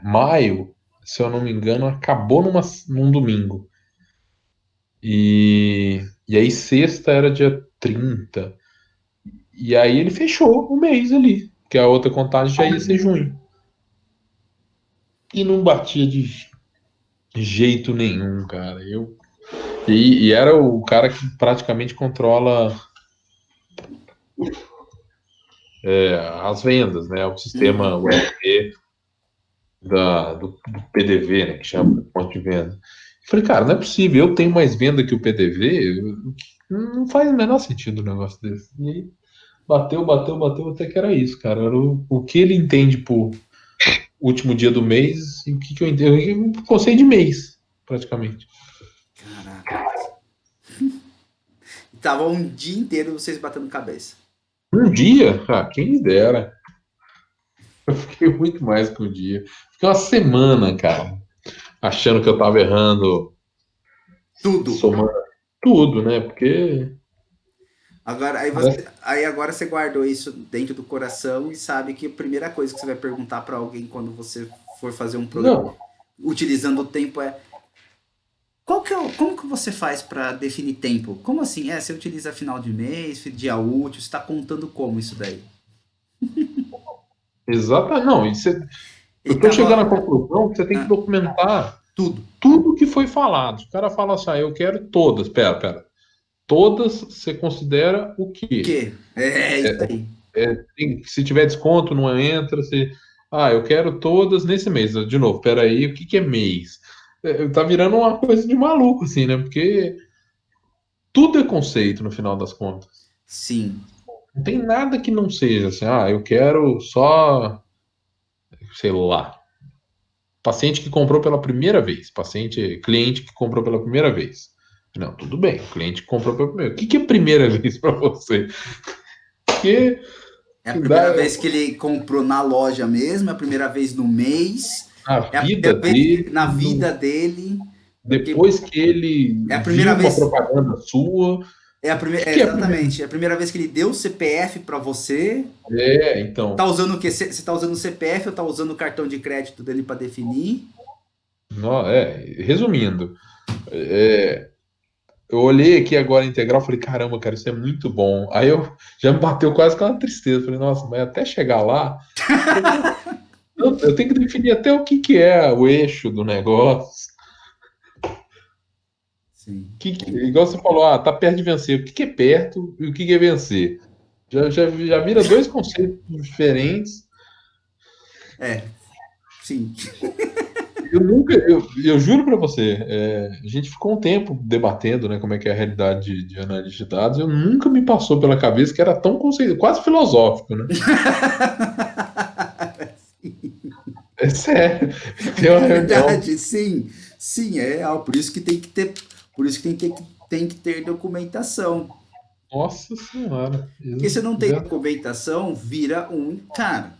Speaker 2: Maio, se eu não me engano, acabou num domingo. E aí, sexta era dia 30. E aí, ele fechou o mês ali. Que a outra contagem já ia ser junho. E não batia de jeito nenhum, cara. E era o cara que praticamente controla as vendas, né? O sistema
Speaker 1: Uhum.
Speaker 2: URP do PDV, né? Que chama ponto de venda. Eu falei, cara, não é possível. Eu tenho mais venda que o PDV. Não faz o menor sentido um negócio desse. E aí, bateu, bateu, bateu, até que era isso, cara. Era o que ele entende por último dia do mês e o que eu entendo. Um conceito de mês, praticamente.
Speaker 1: Caraca. Tava um dia inteiro vocês batendo cabeça.
Speaker 2: Um dia, quem me dera. Eu fiquei muito mais que um dia. Fiquei uma semana, cara, achando que eu tava errando
Speaker 1: Tudo.
Speaker 2: somando tudo, né? Porque
Speaker 1: Agora,
Speaker 2: parece.
Speaker 1: aí agora você guardou isso dentro do coração e sabe que a primeira coisa que você vai perguntar para alguém quando você for fazer um programa
Speaker 2: Não,
Speaker 1: utilizando o tempo é como que você faz para definir tempo? Como assim? Você utiliza final de mês, dia útil, você está contando como isso daí?
Speaker 2: exata, não. Eu tô chegando à
Speaker 1: Então,
Speaker 2: conclusão que você tem que documentar
Speaker 1: tudo.
Speaker 2: tudo que foi falado. O cara fala assim, eu quero todas. Pera. Todas você considera o
Speaker 1: O
Speaker 2: quê?
Speaker 1: quê? É isso aí.
Speaker 2: Se tiver desconto, não entra. Eu quero todas nesse mês. De novo, peraí, o que que é mês? Tá virando uma coisa de maluco, assim, né? Porque tudo é conceito no final das contas.
Speaker 1: Sim.
Speaker 2: Não tem nada que não seja assim, eu quero só, sei lá, paciente que comprou pela primeira vez, cliente que comprou pela primeira vez. Não, tudo bem, cliente que comprou pela primeira vez. O que que é primeira vez para você? Porque
Speaker 1: É a primeira
Speaker 2: dá,
Speaker 1: vez que ele comprou na loja mesmo, é a primeira vez no mês,
Speaker 2: a
Speaker 1: é a
Speaker 2: vida
Speaker 1: primeira vez
Speaker 2: dele,
Speaker 1: na vida dele, porque
Speaker 2: depois que ele
Speaker 1: é a
Speaker 2: viu
Speaker 1: primeira
Speaker 2: uma
Speaker 1: vez,
Speaker 2: propaganda sua,
Speaker 1: é a
Speaker 2: o
Speaker 1: primeira,
Speaker 2: que que é a primeira?
Speaker 1: exatamente, é a primeira vez que ele deu o CPF para você. Tá
Speaker 2: Então,
Speaker 1: usando o quê? Você tá usando o CPF ou tá usando o cartão de crédito dele para definir?
Speaker 2: resumindo, é, eu olhei aqui agora a integral, falei, caramba, cara, isso é muito bom. Aí eu já me bateu quase com uma tristeza. Falei, nossa, mas até chegar lá, eu tenho que definir até o que que é o eixo do negócio.
Speaker 1: Sim.
Speaker 2: Igual você falou, tá perto de vencer. O que que é perto e o que que é vencer? Já vira dois conceitos diferentes.
Speaker 1: É, sim.
Speaker 2: Eu juro para você, a gente ficou um tempo debatendo, né, como é que é a realidade de análise de dados. Eu nunca me passou pela cabeça que era tão conceito, quase filosófico, né? É sério. Tem uma
Speaker 1: É
Speaker 2: reunião.
Speaker 1: verdade, sim. Sim, é real. Por isso que tem que ter, por isso que tem que ter documentação.
Speaker 2: Nossa Senhora.
Speaker 1: Porque se não tem documentação, vira um. Cara,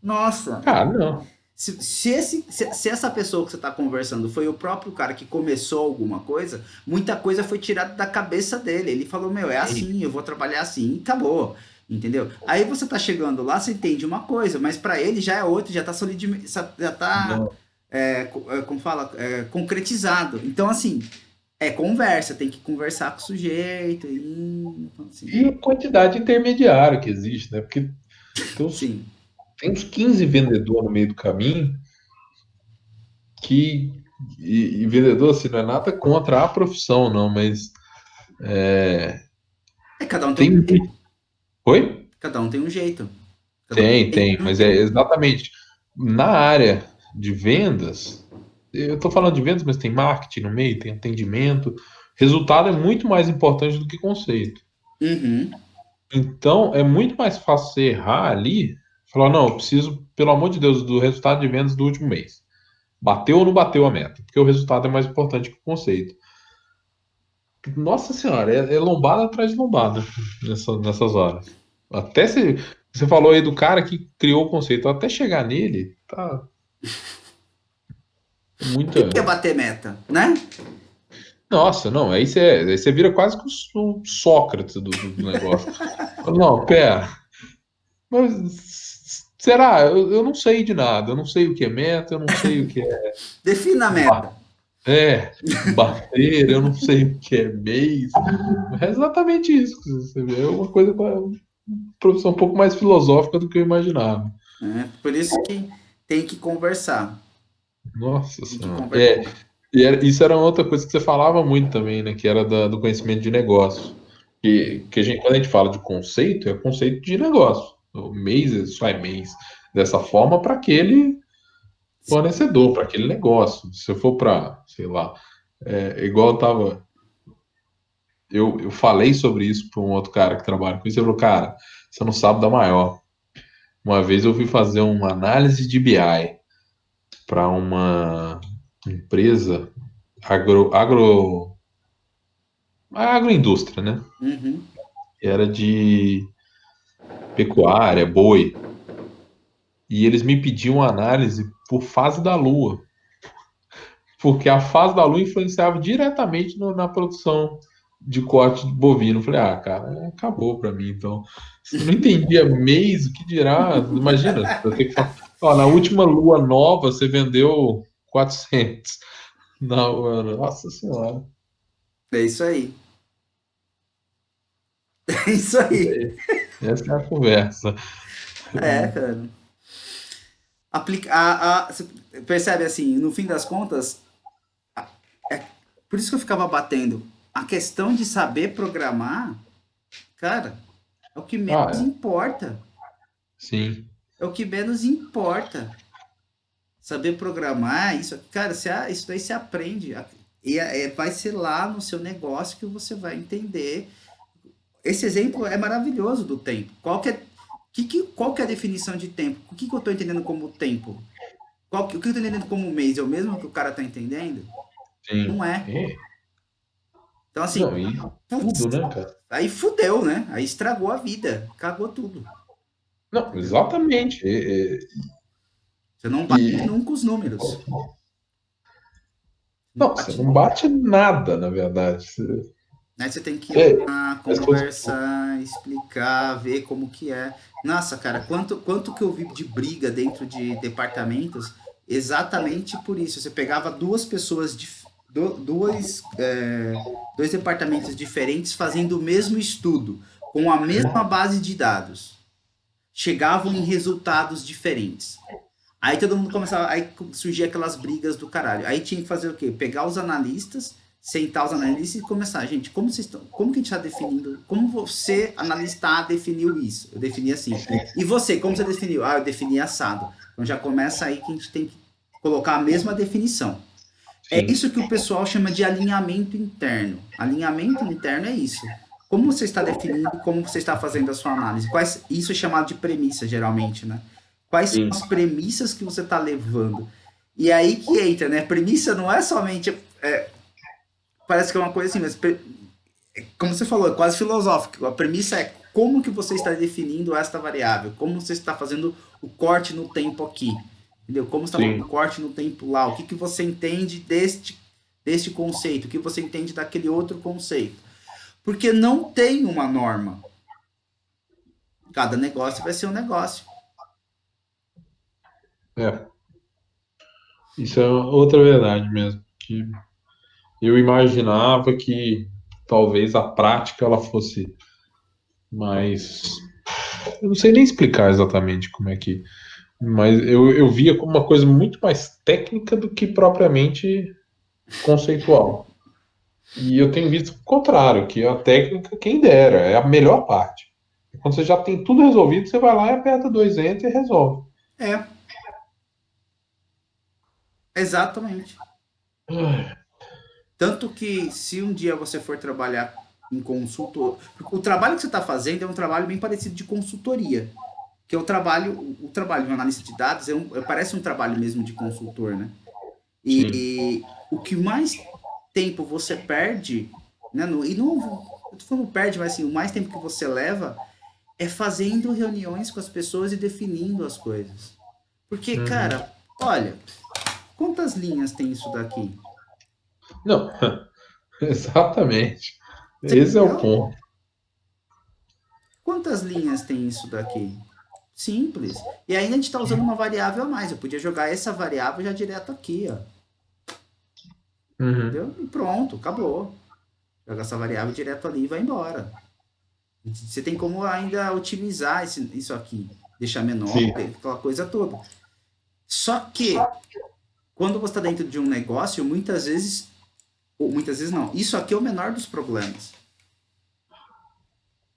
Speaker 1: nossa,
Speaker 2: Cara, não.
Speaker 1: se essa pessoa que você está conversando foi o próprio cara que começou alguma coisa, muita coisa foi tirada da cabeça dele. Ele falou: Meu, é assim, eu vou trabalhar assim, e acabou. Entendeu? Aí você tá chegando lá, você entende uma coisa, mas para ele já é outra, já tá já tá,
Speaker 2: Não.
Speaker 1: como fala, concretizado. Então, assim, conversa, tem que conversar com o sujeito, e, assim,
Speaker 2: E a quantidade intermediária que existe, né? Porque tem uns,
Speaker 1: sim.
Speaker 2: tem uns 15 vendedores no meio do caminho que. E vendedor, assim, não é nada contra a profissão, não, mas
Speaker 1: Cada um tem um
Speaker 2: tem
Speaker 1: jeito.
Speaker 2: muito. Oi?
Speaker 1: Cada um tem um jeito. Cada um
Speaker 2: Tem,
Speaker 1: tem um
Speaker 2: mas é
Speaker 1: jeito.
Speaker 2: exatamente na área de vendas. Eu estou falando de vendas, mas tem marketing no meio, tem atendimento. Resultado é muito mais importante do que conceito.
Speaker 1: Uhum.
Speaker 2: Então, é muito mais fácil você errar ali, falar, não, eu preciso, pelo amor de Deus, do resultado de vendas do último mês. Bateu ou não bateu a meta? Porque o resultado é mais importante que o conceito. Nossa senhora, é lombada atrás de lombada nessas horas. Até se você falou aí do cara que criou o conceito, até chegar nele, tá
Speaker 1: O que é
Speaker 2: muita.
Speaker 1: bater meta, né?
Speaker 2: Nossa, não, aí você vira quase que o Sócrates do negócio. Não, pera, mas será? Eu não sei de nada, eu não sei o que é meta, eu não sei o que é
Speaker 1: Defina a
Speaker 2: ba-
Speaker 1: meta.
Speaker 2: bater, eu não sei o que é mês. É exatamente isso que você vê. É uma coisa, uma profissão um pouco mais filosófica do que eu imaginava.
Speaker 1: Né? Por isso que tem que conversar.
Speaker 2: Nossa
Speaker 1: Tem que
Speaker 2: Senhora.
Speaker 1: conversar.
Speaker 2: Isso era outra coisa que você falava muito também, né? Que era do conhecimento de negócio. Quando a gente fala de conceito, é conceito de negócio. O mês só é mês dessa forma para aquele fornecedor, para aquele negócio. Se eu for para, sei lá, igual eu tava. Eu falei sobre isso para um outro cara que trabalha com isso. Ele falou, cara, você não sabe da maior. Uma vez eu fui fazer uma análise de BI para uma empresa agroindústria, né?
Speaker 1: Uhum.
Speaker 2: Era de pecuária, boi. E eles me pediam uma análise por fase da lua. porque a fase da lua influenciava diretamente na produção de corte de bovino. Eu falei, ah, cara, acabou pra mim, então. Se eu não entendia mês, o que dirá? Imagina, eu tenho que falar, ó, na última lua nova você vendeu 400. Não, nossa senhora.
Speaker 1: É isso aí. É isso aí.
Speaker 2: Essa é a conversa.
Speaker 1: É, cara. Você percebe assim, no fim das contas, é por isso que eu ficava batendo. A questão de saber programar, cara, é o que
Speaker 2: Ah,
Speaker 1: menos
Speaker 2: é.
Speaker 1: importa.
Speaker 2: Sim,
Speaker 1: É o que menos importa. Saber programar, isso, cara, isso daí você aprende. E vai ser lá no seu negócio que você vai entender. Esse exemplo é maravilhoso do tempo. Qual que é a definição de tempo? O que eu estou entendendo como tempo? O que eu estou entendendo como mês? É o mesmo que o cara está entendendo?
Speaker 2: sim.
Speaker 1: Não é.
Speaker 2: É.
Speaker 1: Então, assim,
Speaker 2: Não, e
Speaker 1: putz,
Speaker 2: tudo, né, cara?
Speaker 1: aí fudeu, né? Aí estragou a vida, cagou tudo,
Speaker 2: Não,
Speaker 1: entendeu?
Speaker 2: exatamente.
Speaker 1: Você não bate
Speaker 2: E,
Speaker 1: nunca os números. Não
Speaker 2: não, você
Speaker 1: bate
Speaker 2: não
Speaker 1: nunca.
Speaker 2: bate nada, na verdade.
Speaker 1: Aí você tem que ir
Speaker 2: É,
Speaker 1: lá,
Speaker 2: as coisas.
Speaker 1: conversar, explicar, ver como que é. Nossa, cara, quanto que eu vi de briga dentro de departamentos exatamente por isso. Você pegava duas pessoas, dois departamentos diferentes fazendo o mesmo estudo, com a mesma base de dados. Chegavam em resultados diferentes. Aí todo mundo começava, aí surgia aquelas brigas do caralho. Aí tinha que fazer o quê? Pegar os analistas, sentar os analistas e começar, gente, como que a gente está definindo, como você, analista A, definiu isso? Eu defini assim. E você, como você definiu? Ah, eu defini assado. Então já começa aí que a gente tem que colocar a mesma definição. É
Speaker 2: Sim,
Speaker 1: isso que o pessoal chama de alinhamento interno. Alinhamento interno é isso. Como você está definindo, como você está fazendo a sua análise? Isso é chamado de premissa, geralmente, né? Quais são
Speaker 2: sim.
Speaker 1: as premissas que você está levando? E aí que entra, né? Premissa não é somente. Parece que é uma coisa assim, mas como você falou, é quase filosófico. A premissa é como que você está definindo esta variável, como você está fazendo o corte no tempo aqui, entendeu? Como você está fazendo o
Speaker 2: Sim.
Speaker 1: corte no tempo lá, o que, que você entende deste conceito, o que você entende daquele outro conceito. Porque não tem uma norma. Cada negócio vai ser um negócio.
Speaker 2: É. Isso é outra verdade mesmo. Que eu imaginava que talvez a prática ela fosse mais. Eu não sei nem explicar exatamente como é que. Mas eu via como uma coisa muito mais técnica do que propriamente conceitual. E eu tenho visto o contrário, que a técnica, quem dera, é a melhor parte. Quando você já tem tudo resolvido, você vai lá e aperta dois enter e resolve.
Speaker 1: É, exatamente. Tanto que se um dia você for trabalhar em consultor, o trabalho que você está fazendo é um trabalho bem parecido de consultoria, que é o trabalho de um analista de dados parece um trabalho mesmo de consultor, né?
Speaker 2: Sim.
Speaker 1: E o que mais tempo você perde, né? E não, eu tô falando perde, mas assim, o mais tempo que você leva é fazendo reuniões com as pessoas e definindo as coisas. Porque,
Speaker 2: Uhum.
Speaker 1: cara, olha, quantas linhas tem isso daqui?
Speaker 2: Não, exatamente.
Speaker 1: Você
Speaker 2: Esse é o
Speaker 1: entendeu?
Speaker 2: ponto.
Speaker 1: Quantas linhas tem isso daqui? Simples. E ainda a gente está usando uma variável a mais. Eu podia jogar essa variável já direto aqui, ó.
Speaker 2: Uhum.
Speaker 1: Entendeu? E pronto, acabou. Joga essa variável direto ali e vai embora. Você tem como ainda otimizar isso aqui, deixar menor,
Speaker 2: Sim.
Speaker 1: aquela coisa toda. Só que, quando você está dentro de um negócio, ou muitas vezes não, isso aqui é o menor dos problemas.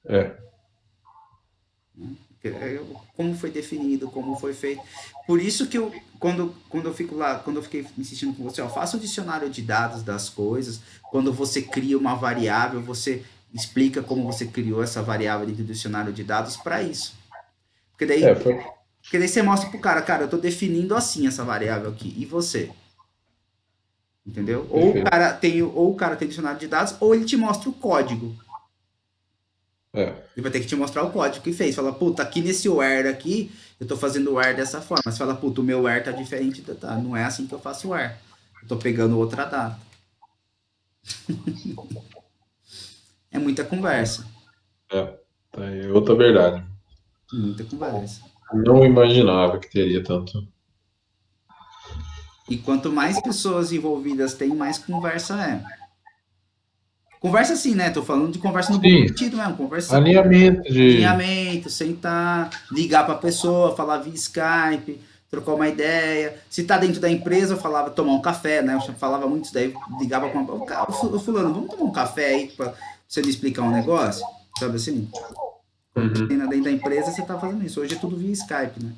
Speaker 2: É.
Speaker 1: Como foi definido, como foi feito. Por isso que quando eu fico lá, quando eu fiquei insistindo com você, ó, faça o dicionário de dados das coisas. Quando você cria uma variável, você explica como você criou essa variável dentro do dicionário de dados para isso. Porque daí,
Speaker 2: É, foi
Speaker 1: porque daí você mostra pro cara, cara, eu estou definindo assim essa variável aqui. E você? Entendeu?
Speaker 2: perfeito.
Speaker 1: Ou o cara tem dicionário de dados, ou ele te mostra o código.
Speaker 2: É.
Speaker 1: Ele vai ter que te mostrar o código que fez. Fala, puta, aqui nesse where aqui, eu tô fazendo o where dessa forma. Mas fala, puta, o meu where tá diferente. Tá, não é assim que eu faço o where. Eu tô pegando outra data. É muita conversa.
Speaker 2: É, tá aí outra verdade.
Speaker 1: Muita conversa.
Speaker 2: Não imaginava que teria tanto.
Speaker 1: E quanto mais pessoas envolvidas tem, mais conversa é. Conversa assim, né? Tô falando de conversa no bom
Speaker 2: Sim,
Speaker 1: sentido mesmo. Conversa,
Speaker 2: alinhamento de.
Speaker 1: alinhamento, sentar, ligar pra pessoa, falar via Skype, trocar uma ideia. Se tá dentro da empresa, eu falava tomar um café, né? Eu falava muito isso daí, ligava com o fulano, vamos tomar um café aí pra você me explicar um negócio? Sabe assim? Quando tem
Speaker 2: Uhum.
Speaker 1: dentro da empresa, você tá fazendo isso. Hoje é tudo via Skype, né?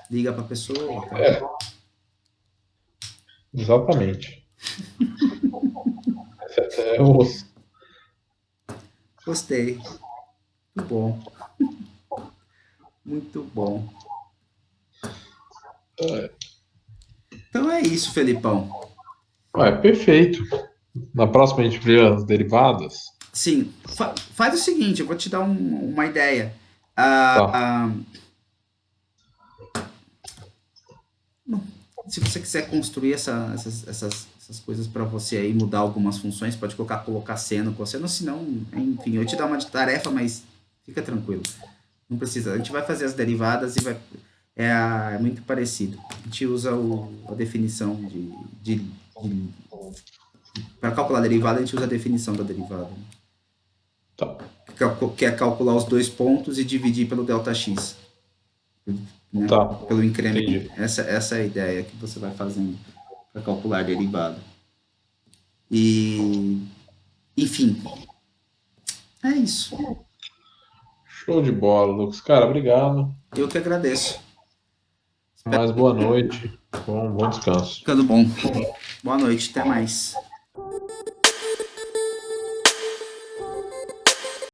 Speaker 1: Liga pra pessoa e tal.
Speaker 2: É, exatamente. É o.
Speaker 1: Gostei. Muito bom. Muito bom. Então é isso, Felipão.
Speaker 2: Perfeito. Na próxima a gente vê as derivadas.
Speaker 1: Sim, faz o seguinte, eu vou te dar uma ideia.
Speaker 2: Tá,
Speaker 1: Ah, se você quiser construir essas coisas para você aí, mudar algumas funções, pode colocar seno, cosseno, senão, enfim, eu te dar uma tarefa, mas fica tranquilo. Não precisa. A gente vai fazer as derivadas e é muito parecido. A gente usa a definição de para calcular a derivada, a gente usa a definição da derivada, né?
Speaker 2: tá,
Speaker 1: Que é calcular os dois pontos e dividir pelo Δx, né?
Speaker 2: tá.
Speaker 1: Pelo incremento.
Speaker 2: Entendi.
Speaker 1: Essa é a ideia que você vai fazendo para calcular a derivada. E, enfim, é isso.
Speaker 2: Show de bola, Lucas. Cara, obrigado.
Speaker 1: Eu que agradeço.
Speaker 2: Mais boa noite. Bom descanso.
Speaker 1: Ficando bom. Boa noite, até mais.